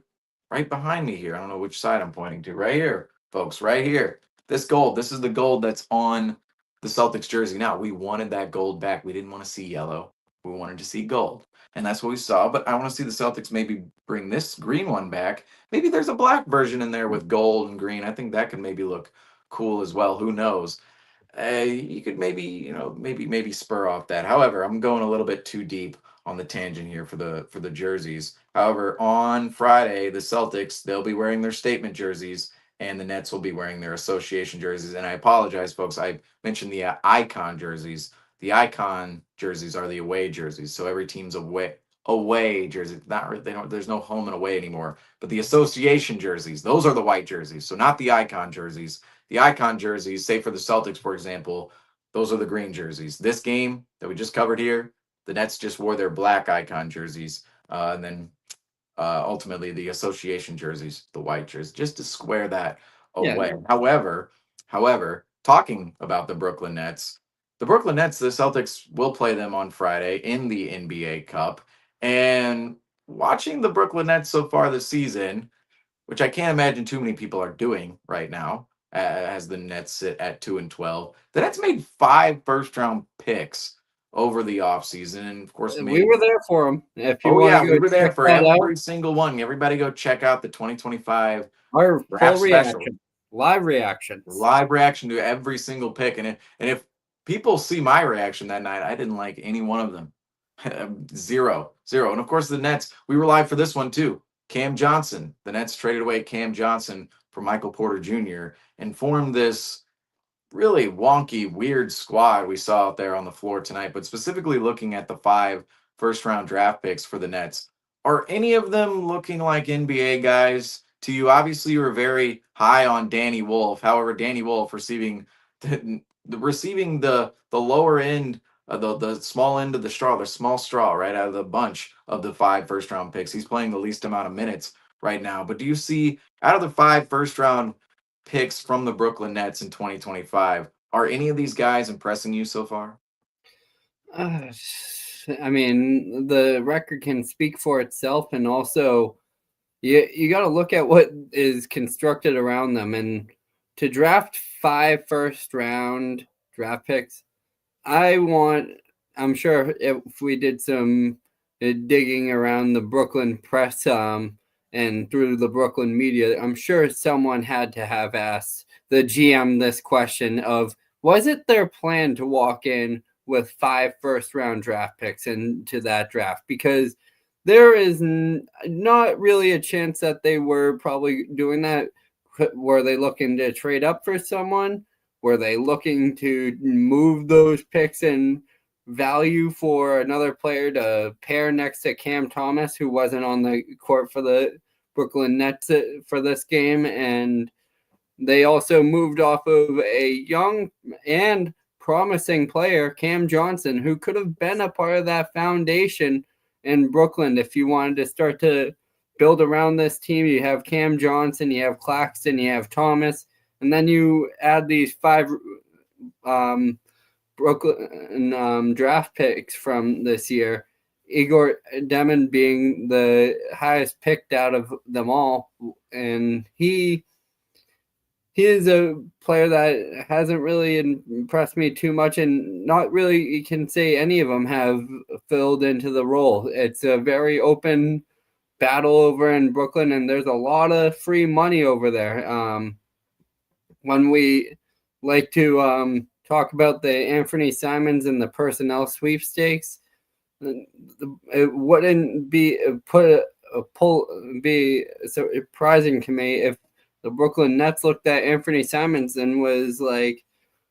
Speaker 1: right behind me here. I don't know which side I'm pointing to. Right here, folks, right here. This gold, this is the gold that's on the Celtics jersey. Now, we wanted that gold back. We didn't want to see yellow. We wanted to see gold. And that's what we saw. But I want to see the Celtics maybe bring this green one back. Maybe there's a black version in there with gold and green. I think that could maybe look cool as well. Who knows? You could maybe spur off that. However, I'm going a little bit too deep on the tangent here for the jerseys. However, on Friday, the Celtics, they'll be wearing their statement jerseys, and the Nets will be wearing their association jerseys. And I apologize, folks. I mentioned the icon jerseys. The icon jerseys are the away jerseys. So every team's away jersey. Not really, there's no home and away anymore. But the association jerseys, those are the white jerseys. So not the icon jerseys. The icon jerseys, say for the Celtics, for example, those are the green jerseys. This game that we just covered here, the Nets just wore their black icon jerseys. And then ultimately the association jerseys, the white jerseys, just to square that away. Yeah. However, talking about the Brooklyn Nets, the Celtics will play them on Friday in the NBA Cup. And watching the Brooklyn Nets so far this season, which I can't imagine too many people are doing right now, as the Nets sit at 2-12. The Nets made 5 first-round picks over the offseason, and of course,
Speaker 3: we were there for them.
Speaker 1: If you we were there for every single one. Everybody, go check out the 2025
Speaker 3: our full reaction, live reaction
Speaker 1: to every single pick. And if people see my reaction that night, I didn't like any one of them. Zero. And of course, the Nets, we were live for this one too. Cam Johnson, the Nets traded away Cam Johnson for Michael Porter Jr. and formed this really wonky, weird squad we saw out there on the floor tonight. But specifically looking at the 5 first-round draft picks for the Nets, are any of them looking like NBA guys to you? Obviously, you were very high on Danny Wolf. However, Danny Wolf receiving the lower end, the small end of the straw, the small straw right out of the bunch of the 5 first-round picks. He's playing the least amount of minutes right now. But do you see, out of the 5 first-round picks from the Brooklyn Nets in 2025, are any of these guys impressing you so far?
Speaker 3: I mean, the record can speak for itself, and also you got to look at what is constructed around them. And to draft 5 first-round draft picks, I'm sure if we did some digging around the Brooklyn press and through the Brooklyn media, I'm sure someone had to have asked the GM this question of, was it their plan to walk in with 5 first-round draft picks into that draft? Because there is not really a chance that they were probably doing that. Were they looking to trade up for someone? Were they looking to move those picks in value for another player to pair next to Cam Thomas, who wasn't on the court for the Brooklyn Nets for this game? And they also moved off of a young and promising player, Cam Johnson, who could have been a part of that foundation in Brooklyn. If you wanted to start to build around this team, you have Cam Johnson, you have Claxton, you have Thomas, and then you add these 5 Brooklyn draft picks from this year, Igor Demon being the highest picked out of them all. And he is a player that hasn't really impressed me too much, and not really you can say any of them have filled into the role. It's a very open battle over in Brooklyn, and there's a lot of free money over there. When we like to talk about the Anthony Simons and the personnel sweepstakes, it wouldn't be be surprising to me if the Brooklyn Nets looked at Anthony Simons and was like,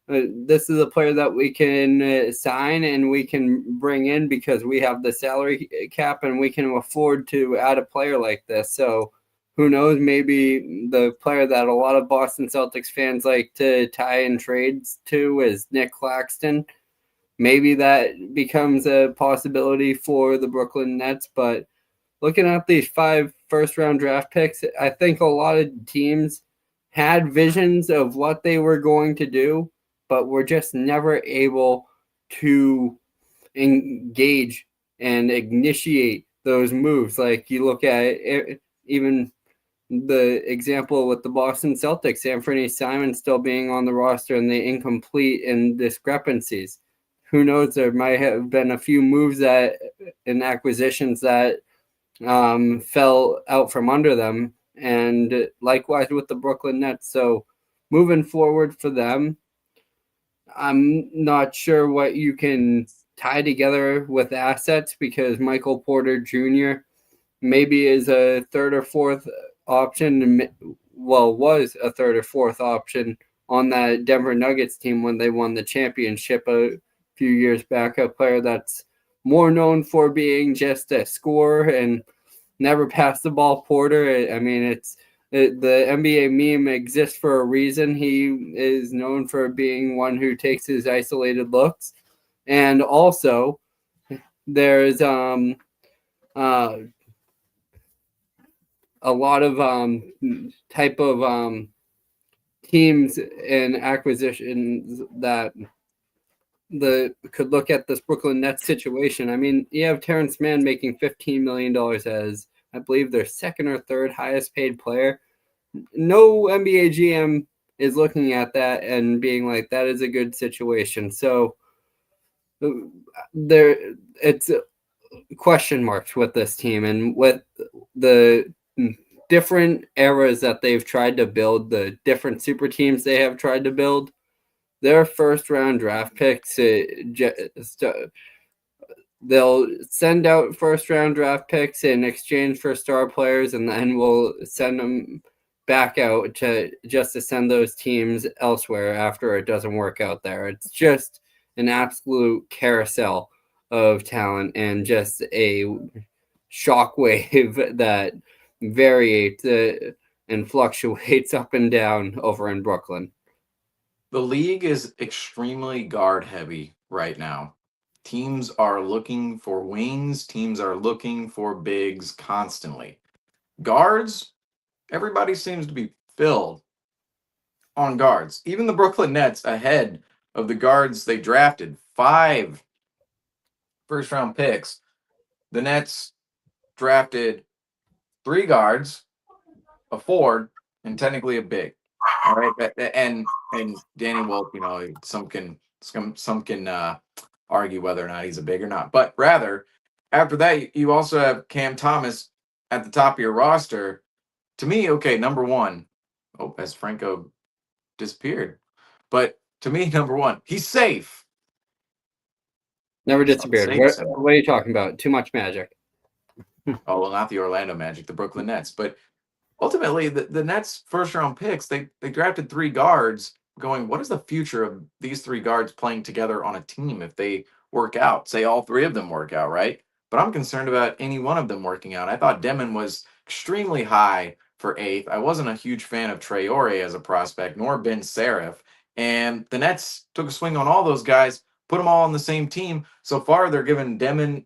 Speaker 3: this is a player that we can sign and we can bring in because we have the salary cap and we can afford to add a player like this. So who knows, maybe the player that a lot of Boston Celtics fans like to tie in trades to is Nick Claxton. Maybe that becomes a possibility for the Brooklyn Nets, but looking at these 5 first-round draft picks, I think a lot of teams had visions of what they were going to do, but were just never able to engage and initiate those moves. Like you look at it, even the example with the Boston Celtics, Anthony Simons still being on the roster and the incomplete and discrepancies. Who knows, there might have been a few moves that and acquisitions that fell out from under them, and likewise with the Brooklyn Nets. So moving forward for them, I'm not sure what you can tie together with assets, because Michael Porter Jr. maybe is a 3rd or 4th option, was a 3rd or 4th option on that Denver Nuggets team when they won the championship a few years back, a player that's more known for being just a scorer and never pass the ball. Porter, I mean, the NBA meme exists for a reason. He is known for being one who takes his isolated looks. And also there's a lot of type of teams and acquisitions that could look at this Brooklyn Nets situation. I mean, you have Terrence Mann making $15 million as, I believe, their 2nd or 3rd highest paid player. No NBA GM is looking at that and being like, that is a good situation. So it's question marks with this team, and with the different eras that they've tried to build, the different super teams they have tried to build. Their first-round draft picks, they'll send out first-round draft picks in exchange for star players, and then we'll send them back out to send those teams elsewhere after it doesn't work out there. It's just an absolute carousel of talent and just a shockwave that varies and fluctuates up and down over in Brooklyn.
Speaker 1: The league is extremely guard heavy right now. Teams are looking for wings. Teams are looking for bigs constantly. Guards, everybody seems to be filled on guards. Even the Brooklyn Nets ahead of the guards they drafted. 5 first-round picks. The Nets drafted 3 guards, a forward, and technically a big. All right, and Danny Wolf, some can argue whether or not he's a big or not. But rather, after that, you also have Cam Thomas, at the top of your roster, to me, okay, number one, oh, as Franco disappeared. But to me, number one, he's safe.
Speaker 3: Never disappeared.
Speaker 1: Safe, so.
Speaker 3: What are you talking about? Too much magic.
Speaker 1: Oh, well, not the Orlando Magic, the Brooklyn Nets. But ultimately, the Nets' first round picks, they drafted 3 guards going, what is the future of these 3 guards playing together on a team if they work out? Say all 3 of them work out, right? But I'm concerned about any one of them working out. I thought Demon was extremely high for 8th. I wasn't a huge fan of Traore as a prospect, nor Ben Serif. And the Nets took a swing on all those guys, put them all on the same team. So far, they're giving Demon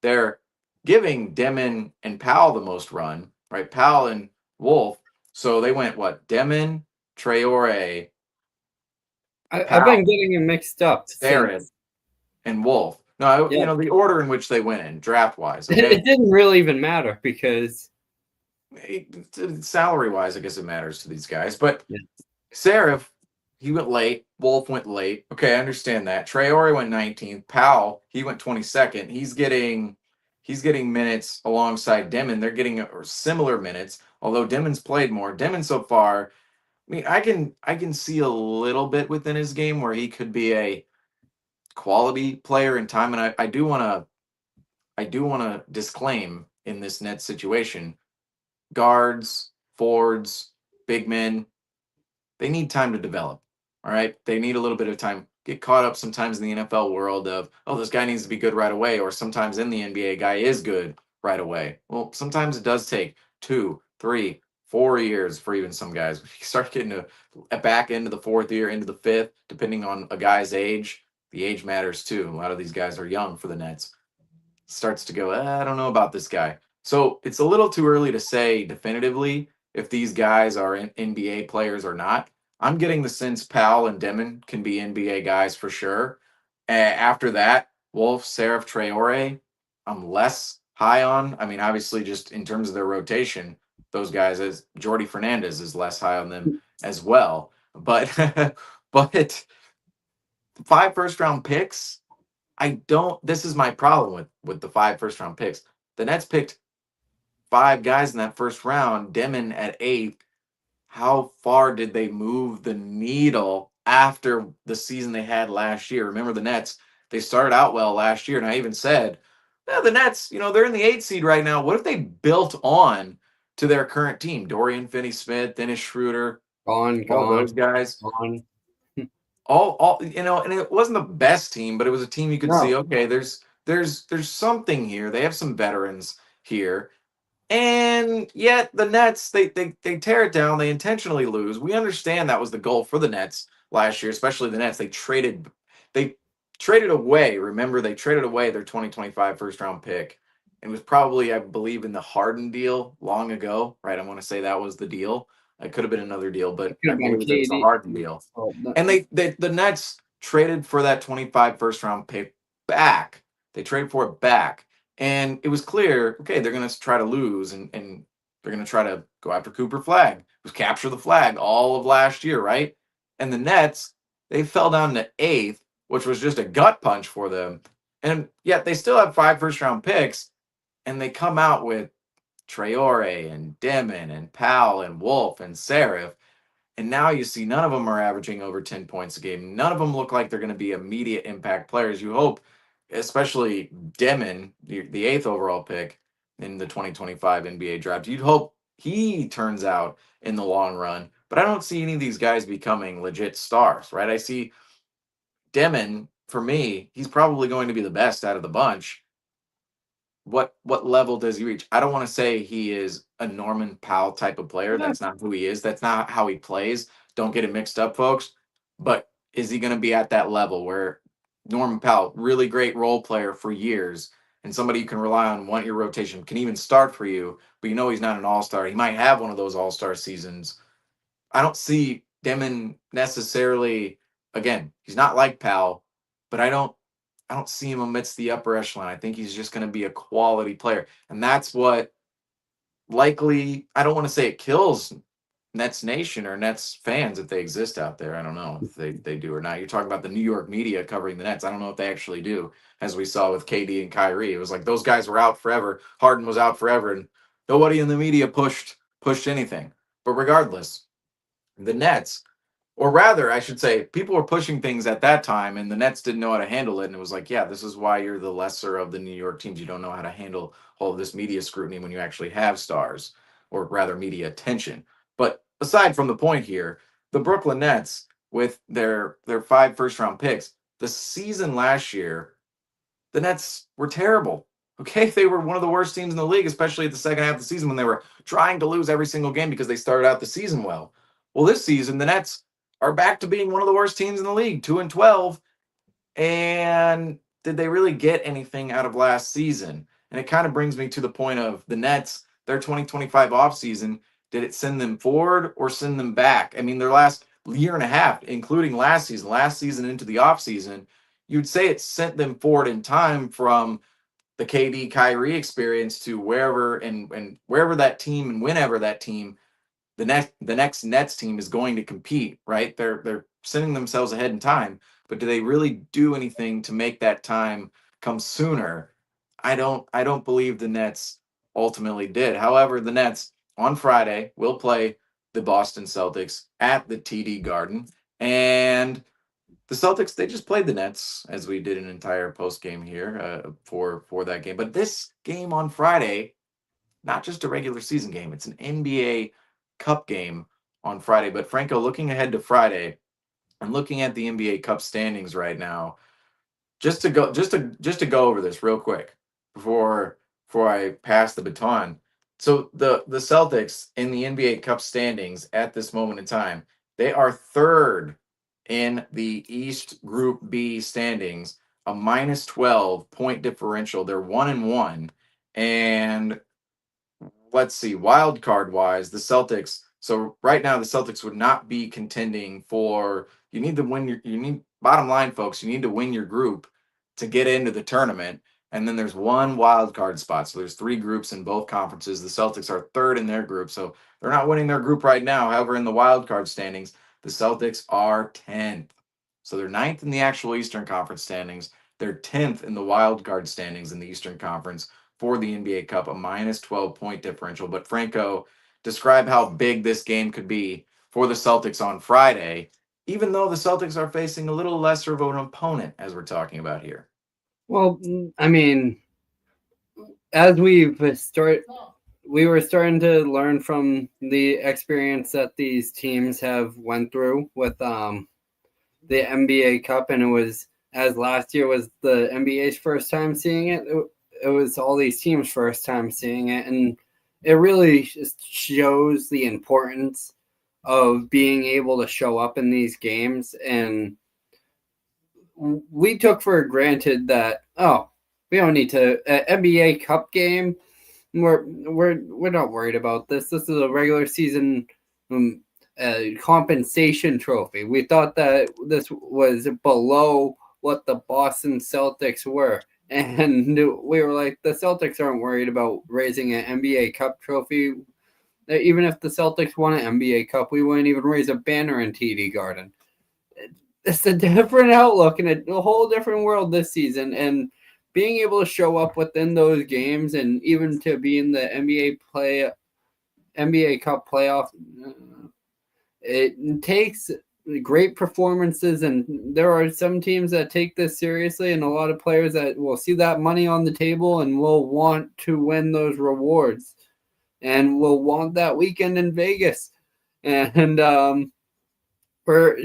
Speaker 1: they're giving Demon and Powell the most run, right? Powell and Wolf. So they went what? Demon, Traore,
Speaker 3: I've been getting them mixed up
Speaker 1: Sarah, and Wolf. No,
Speaker 3: Yeah.
Speaker 1: the order in which they went in, draft wise. Okay?
Speaker 3: It didn't really even matter because
Speaker 1: Salary wise, I guess it matters to these guys. But
Speaker 3: yeah.
Speaker 1: Serif, he went late. Wolf went late. Okay, I understand that. Traore went 19th. Powell, he went 22nd. He's getting minutes alongside Demon. They're getting similar minutes, although Demon's played more. Demon so far, I mean, I can see a little bit within his game where he could be a quality player in time. And I do want to disclaim in this net situation, guards, forwards, big men, they need time to develop. All right. They need a little bit of time. Get caught up sometimes in the NFL world of, oh, this guy needs to be good right away. Or sometimes in the NBA, guy is good right away. Well, sometimes it does take 2, 3, 4 years for even some guys. You start getting a back into the 4th year, into the 5th, depending on a guy's age. The age matters too. A lot of these guys are young for the Nets. Starts to go, I don't know about this guy. So it's a little too early to say definitively if these guys are NBA players or not. I'm getting the sense Powell and Demon can be NBA guys for sure. After that, Wolf, Serif, Traore, I'm less high on. I mean, obviously, just in terms of their rotation, those guys, as Jordy Fernandez is less high on them as well. But but 5 first round picks, I don't. This is my problem with the 5 first round picks. The Nets picked 5 guys in that first round. Demon at 8th. How far did they move the needle after the season they had last year? Remember the Nets, they started out well last year, and I even said, the Nets, they're in the 8th seed right now. What if they built on to their current team? Dorian Finney-Smith, Dennis Schroeder, all those guys.
Speaker 3: Gone.
Speaker 1: All and it wasn't the best team, but it was a team you could see, okay, there's something here. They have some veterans here. And yet the Nets, they tear it down. They intentionally lose. We understand that was the goal for the Nets last year, especially the Nets. They traded away. Remember, they traded away their 2025 first round pick. It was probably, I believe, in the Harden deal long ago, right? I want to say that was the deal. It could have been another deal, but I believe it was the Harden deal. And the Nets traded for that 25 first round pick back. They traded for it back. And it was clear, okay, they're going to try to lose and they're going to try to go after Cooper Flag. It was capture the flag all of last year, right? And the Nets, they fell down to 8th, which was just a gut punch for them. And yet they still have 5 first round picks, and they come out with Traore and Demon and Powell and Wolf and Serif. And now you see none of them are averaging over 10 points a game. None of them look like they're going to be immediate impact players. You hope, especially Demon, the 8th overall pick in the 2025 NBA draft, you'd hope he turns out in the long run. But I don't see any of these guys becoming legit stars, right? I see Demon, for me, he's probably going to be the best out of the bunch. What level does he reach? I don't want to say he is a Norman Powell type of player. That's not who he is. That's not how he plays. Don't get it mixed up, folks. But is he going to be at that level where Norman Powell, really great role player for years, and somebody you can rely on, want your rotation, can even start for you, but he's not an all-star. He might have one of those all-star seasons. I don't see Demon necessarily, again, he's not like Powell, but I don't see him amidst the upper echelon. I think he's just going to be a quality player. And that's what likely, I don't want to say it kills Nets Nation or Nets fans, if they exist out there. I don't know if they do or not. You're talking about the New York media covering the Nets. I don't know if they actually do, as we saw with KD and Kyrie. It was like those guys were out forever. Harden was out forever, and nobody in the media pushed anything. But regardless, the Nets, or rather, I should say, people were pushing things at that time, and the Nets didn't know how to handle it. And it was like, yeah, this is why you're the lesser of the New York teams. You don't know how to handle all of this media scrutiny when you actually have stars, or rather, media attention. But aside from the point here, the Brooklyn Nets, with their 5 first-round picks, the season last year, the Nets were terrible. Okay, they were one of the worst teams in the league, especially at the second half of the season when they were trying to lose every single game because they started out the season well. Well, this season, the Nets are back to being one of the worst teams in the league, 2-12. And did they really get anything out of last season? And it kind of brings me to the point of the Nets, their 2025 offseason, did it send them forward or send them back? I mean, their last year and a half, including last season into the offseason, you'd say it sent them forward in time from the KD Kyrie experience to wherever and wherever that team and whenever that team the next Nets team is going to compete, right? They're sending themselves ahead in time, but do they really do anything to make that time come sooner? I don't believe the Nets ultimately did. However, the Nets on Friday will play the Boston Celtics at the TD Garden, and the Celtics, they just played the Nets, as we did an entire post game here for that game. But this game on Friday, not just a regular season game, it's an NBA Cup game on Friday. But Franco, looking ahead to Friday and looking at the NBA Cup standings right now, just to go over this real quick before I pass the baton. So the Celtics in the NBA Cup standings at this moment in time, they are third in the East Group B standings, a minus 12 point differential. They're 1-1. And let's see, wild card wise, the Celtics. So right now, the Celtics would not be contending for. You need to win you need, bottom line, folks. You need to win your group to get into the tournament. And then there's one wild card spot. So there's 3 groups in both conferences. The Celtics are third in their group, so they're not winning their group right now. However, in the wild card standings, the Celtics are 10th. So they're 9th in the actual Eastern Conference standings. They're 10th in the wild card standings in the Eastern Conference for the NBA Cup, a minus 12 point differential. But Franco, describe how big this game could be for the Celtics on Friday, even though the Celtics are facing a little lesser of an opponent, as we're talking about here.
Speaker 3: Well, I mean, as we were starting to learn from the experience that these teams have went through with the NBA Cup, and it was, as last year was the NBA's first time seeing it, it was all these teams' first time seeing it, and it really just shows the importance of being able to show up in these games. And we took for granted that, we don't need to NBA Cup game. We're not worried about this. This is a regular season compensation trophy. We thought that this was below what the Boston Celtics were. And we were like, the Celtics aren't worried about raising an NBA Cup trophy. Even if the Celtics won an NBA Cup, we wouldn't even raise a banner in TD Garden. It's a different outlook and a whole different world this season. And being able to show up within those games and even to be in the NBA Cup playoff, it takes great performances, and there are some teams that take this seriously, and a lot of players that will see that money on the table and will want to win those rewards and will want that weekend in Vegas. And for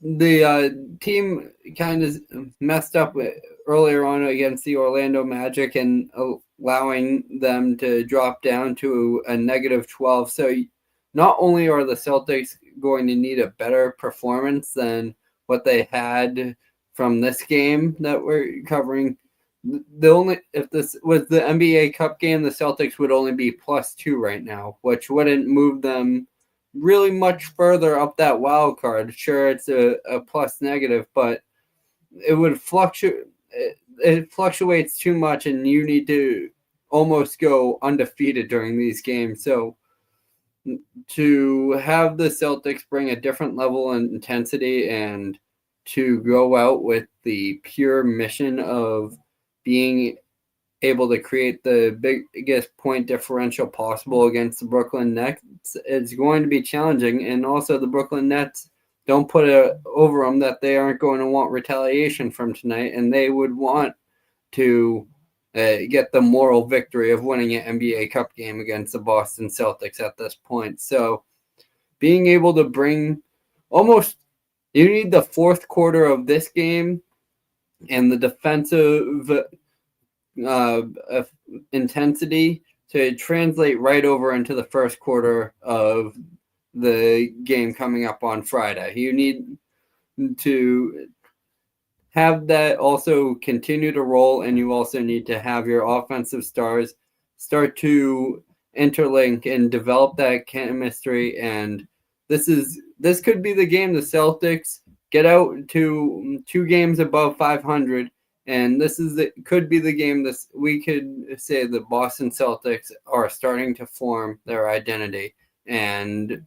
Speaker 3: the team kind of messed up earlier on against the Orlando Magic and allowing them to drop down to a negative 12. So not only are the Celtics going to need a better performance than what they had from this game that we're covering, if this was the NBA Cup game, the Celtics would only be +2 right now, which wouldn't move them really much further up that wild card. Sure, it's a plus negative, but it would fluctuate. It fluctuates too much, and you need to almost go undefeated during these games. So to have the Celtics bring a different level of intensity and to go out with the pure mission of being able to create the biggest point differential possible against the Brooklyn Nets is going to be challenging. And also the Brooklyn Nets don't put it over them that they aren't going to want retaliation from tonight, and they would want to get the moral victory of winning an NBA Cup game against the Boston Celtics at this point. So being able to bring almost, you need the fourth quarter of this game and the defensive intensity to translate right over into the first quarter of the game coming up on Friday. You need to have that also continue to roll, and you also need to have your offensive stars start to interlink and develop that chemistry. And this could be the game the Celtics get out to 2 games above 500, and could be the game this we could say the Boston Celtics are starting to form their identity and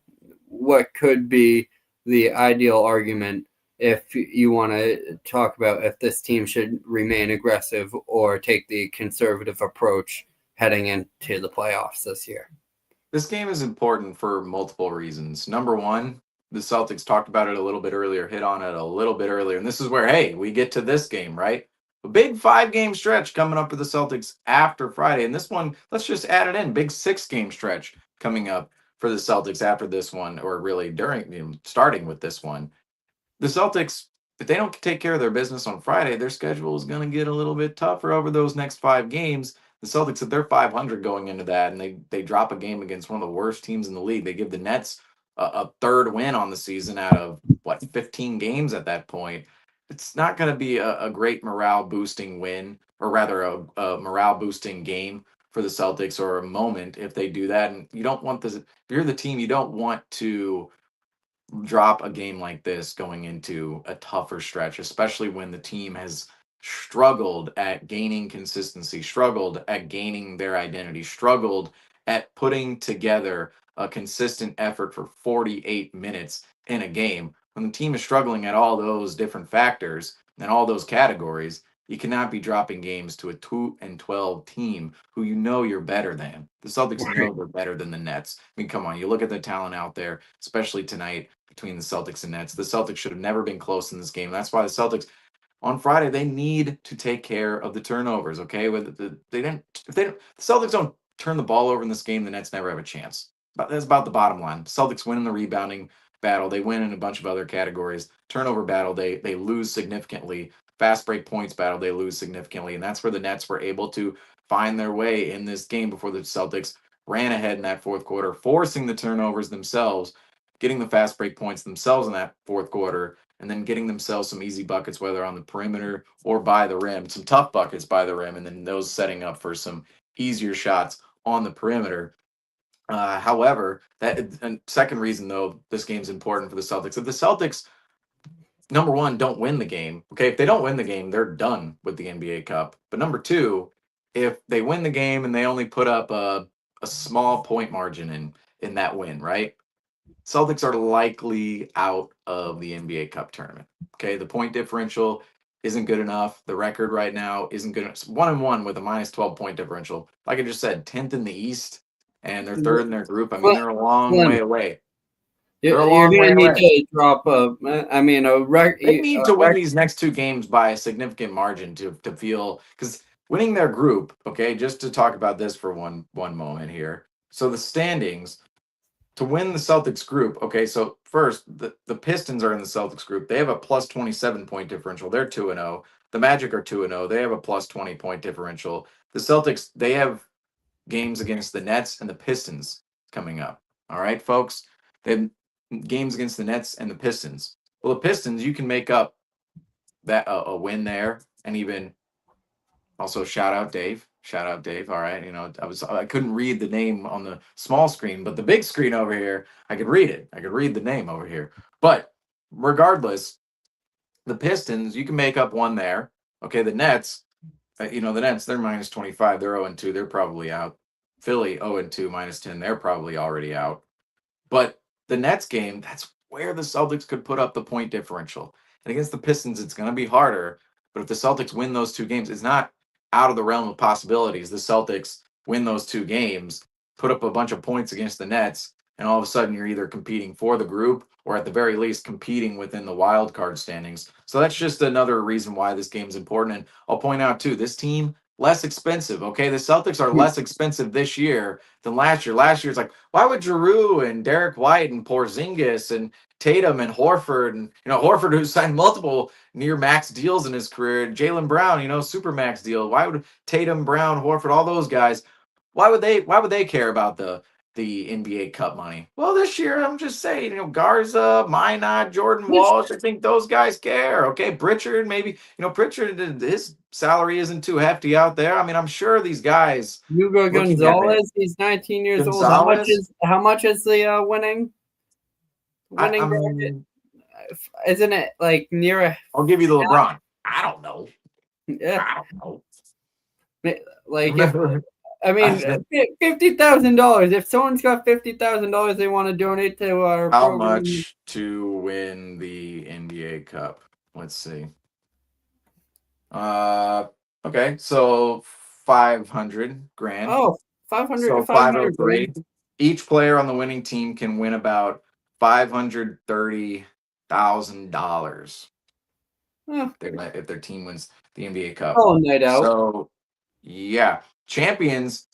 Speaker 3: what could be the ideal argument if you want to talk about if this team should remain aggressive or take the conservative approach heading into the playoffs this year.
Speaker 1: This game is important for multiple reasons. Number one, the Celtics talked about it a little bit earlier, hit on it a little bit earlier, and this is where, hey, we get to this game, right? A big 5-game stretch coming up for the Celtics after Friday. And this one, let's just add it in, big 6-game stretch coming up for the Celtics after this one, or really starting with this one. The Celtics, if they don't take care of their business on Friday, their schedule is going to get a little bit tougher over those next 5 games. The Celtics, if they're 500 going into that and they drop a game against one of the worst teams in the league, they give the Nets a third win on the season out of, 15 games at that point. It's not going to be a great morale boosting win, or rather a morale boosting game for the Celtics, or a moment if they do that. And you don't want this, if you're the team, you don't want to drop a game like this going into a tougher stretch, especially when the team has struggled at gaining consistency, struggled at gaining their identity, struggled at putting together a consistent effort for 48 minutes in a game. When the team is struggling at all those different factors and all those categories, you cannot be dropping games to a 2-12 team who you know you're better than. The Celtics know they're better than the Nets. I mean, come on, you look at the talent out there, especially tonight between the Celtics and Nets. The Celtics should have never been close in this game. That's why the Celtics on Friday, they need to take care of the turnovers. Okay, the Celtics don't turn the ball over in this game, the Nets never have a chance. But that's about the bottom line. Celtics win in the rebounding battle. They win in a bunch of other categories. Turnover battle, they lose significantly. Fast break points battle, they lose significantly. And that's where the Nets were able to find their way in this game before the Celtics ran ahead in that fourth quarter, forcing the turnovers themselves, getting the fast break points themselves in that fourth quarter, and then getting themselves some easy buckets, whether on the perimeter or by the rim, some tough buckets by the rim, and then those setting up for some easier shots on the perimeter. However, and second reason, though, this game's important for the Celtics. If the Celtics, number one, don't win the game, okay, if they don't win the game, they're done with the NBA Cup. But number two, if they win the game and they only put up a small point margin in that win, right? Celtics are likely out of the NBA Cup tournament. Okay, the point differential isn't good enough. The record right now isn't good. It's 1-1 with a minus 12 point differential. Like I just said, 10th in the East, and they're third in their group. I mean, they're a long way away. They're a
Speaker 3: You're
Speaker 1: long way
Speaker 3: going to need
Speaker 1: away.
Speaker 3: to drop
Speaker 1: They need to win these next 2 games by a significant margin to feel, because winning their group. Okay, just to talk about this for one moment here. So the standings. To win the Celtics group, okay, so first, the Pistons are in the Celtics group. They have a plus 27 point differential. They're 2-0. The Magic are 2-0. They have a plus 20 point differential. The Celtics, they have games against the Nets and the Pistons coming up. All right, folks? They have games against the Nets and the Pistons. Well, the Pistons, you can make up that a win there, and even also shout out Dave. Shout out Dave. All right. I couldn't read the name on the small screen, but the big screen over here, I could read it. I could read the name over here. But regardless, the Pistons, you can make up one there. Okay, the Nets, the Nets, they're minus 25. They're 0-2. They're probably out. Philly 0-2, minus 10. They're probably already out. But the Nets game, that's where the Celtics could put up the point differential. And against the Pistons, it's going to be harder. But if the Celtics win those 2 games, it's not out of the realm of possibilities. The Celtics win those 2 games, put up a bunch of points against the Nets, and all of a sudden you're either competing for the group or at the very least competing within the wild card standings. So that's just another reason why this game is important. And I'll point out too, this team less expensive. Okay, the Celtics are less expensive this year than last year. Last year it's like, why would Giroux and Derek White and Porzingis and Tatum and Horford and Horford, who signed multiple near max deals in his career, Jaylen Brown, super max deal. Why would Tatum, Brown, Horford, all those guys? Why would they care about the NBA Cup money? Well, this year I'm just saying, Garza, Minot, Jordan Walsh, I think those guys care. Okay, Pritchard, maybe Pritchard, his salary isn't too hefty out there. I mean, I'm sure these guys.
Speaker 3: Hugo Gonzalez, he's 19 years old. How much is the winning? Isn't it like near a?
Speaker 1: I'll give you the LeBron. I don't know.
Speaker 3: Yeah.
Speaker 1: I don't know.
Speaker 3: Like, $50,000. If someone's got $50,000 they want to donate to our
Speaker 1: how
Speaker 3: program,
Speaker 1: much to win the NBA Cup? Let's see. Okay, so 500 grand.
Speaker 3: Oh, 500.
Speaker 1: So
Speaker 3: 503.
Speaker 1: grand. Each player on the winning team can win about $530,000 if their team wins the NBA Cup.
Speaker 3: Oh, night out.
Speaker 1: So, yeah, champions.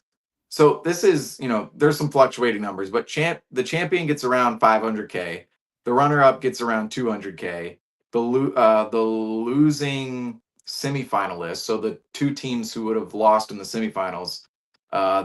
Speaker 1: So this is, there's some fluctuating numbers, but the champion gets around 500K. The runner-up gets around 200K. The losing semifinalists, so the 2 teams who would have lost in the semifinals,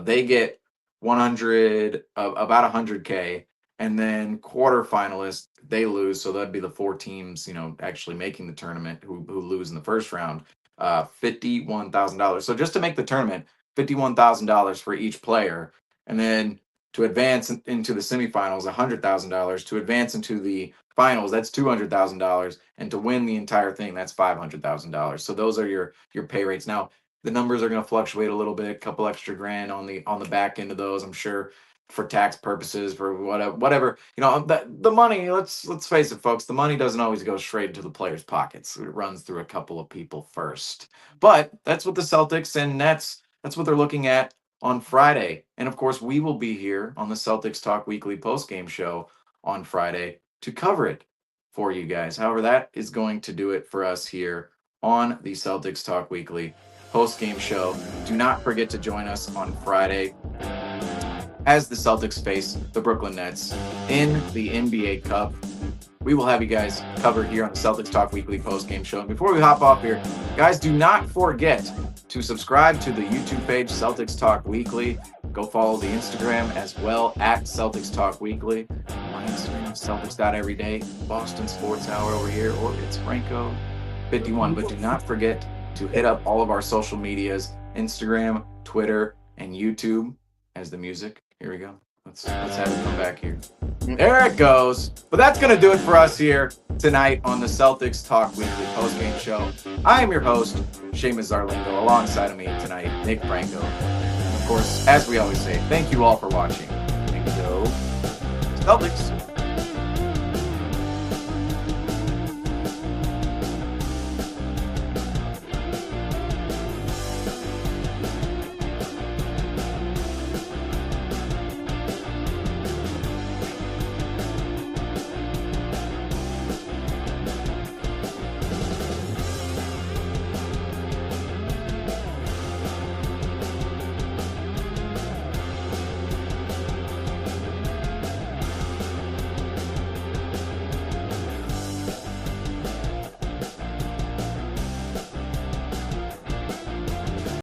Speaker 1: they get about 100K. And then quarterfinalists, they lose. So that'd be the 4 teams, actually making the tournament who lose in the first round, $51,000. So just to make the tournament, $51,000 for each player. And then to advance into the semifinals, $100,000. To advance into the finals, that's $200,000. And to win the entire thing, that's $500,000. So those are your pay rates. Now, the numbers are going to fluctuate a little bit, a couple extra grand on the back end of those, I'm sure, for tax purposes, for whatever. The money, let's face it, folks, the money doesn't always go straight into the players' pockets. It runs through a couple of people first. But that's what the Celtics and Nets, that's what they're looking at on Friday. And of course, we will be here on the Celtics Talk Weekly postgame show on Friday to cover it for you guys. However, that is going to do it for us here on the Celtics Talk Weekly postgame show. Do not forget to join us on Friday as the Celtics face the Brooklyn Nets in the NBA Cup. We will have you guys covered here on the Celtics Talk Weekly postgame show. And before we hop off here, guys, do not forget to subscribe to the YouTube page, Celtics Talk Weekly. Go follow the Instagram as well, at Celtics Talk Weekly. My Instagram is Celtics.everyday, Boston Sports Hour over here, or it's Franco 51. But do not forget to hit up all of our social medias, Instagram, Twitter, and YouTube. As the music, here we go. Let's have it come back here. There it goes. But that's going to do it for us here tonight on the Celtics Talk Weekly postgame show. I am your host, Seamus Zarlingo. Alongside of me tonight, Nick Franco. And of course, as we always say, thank you all for watching. And go Celtics.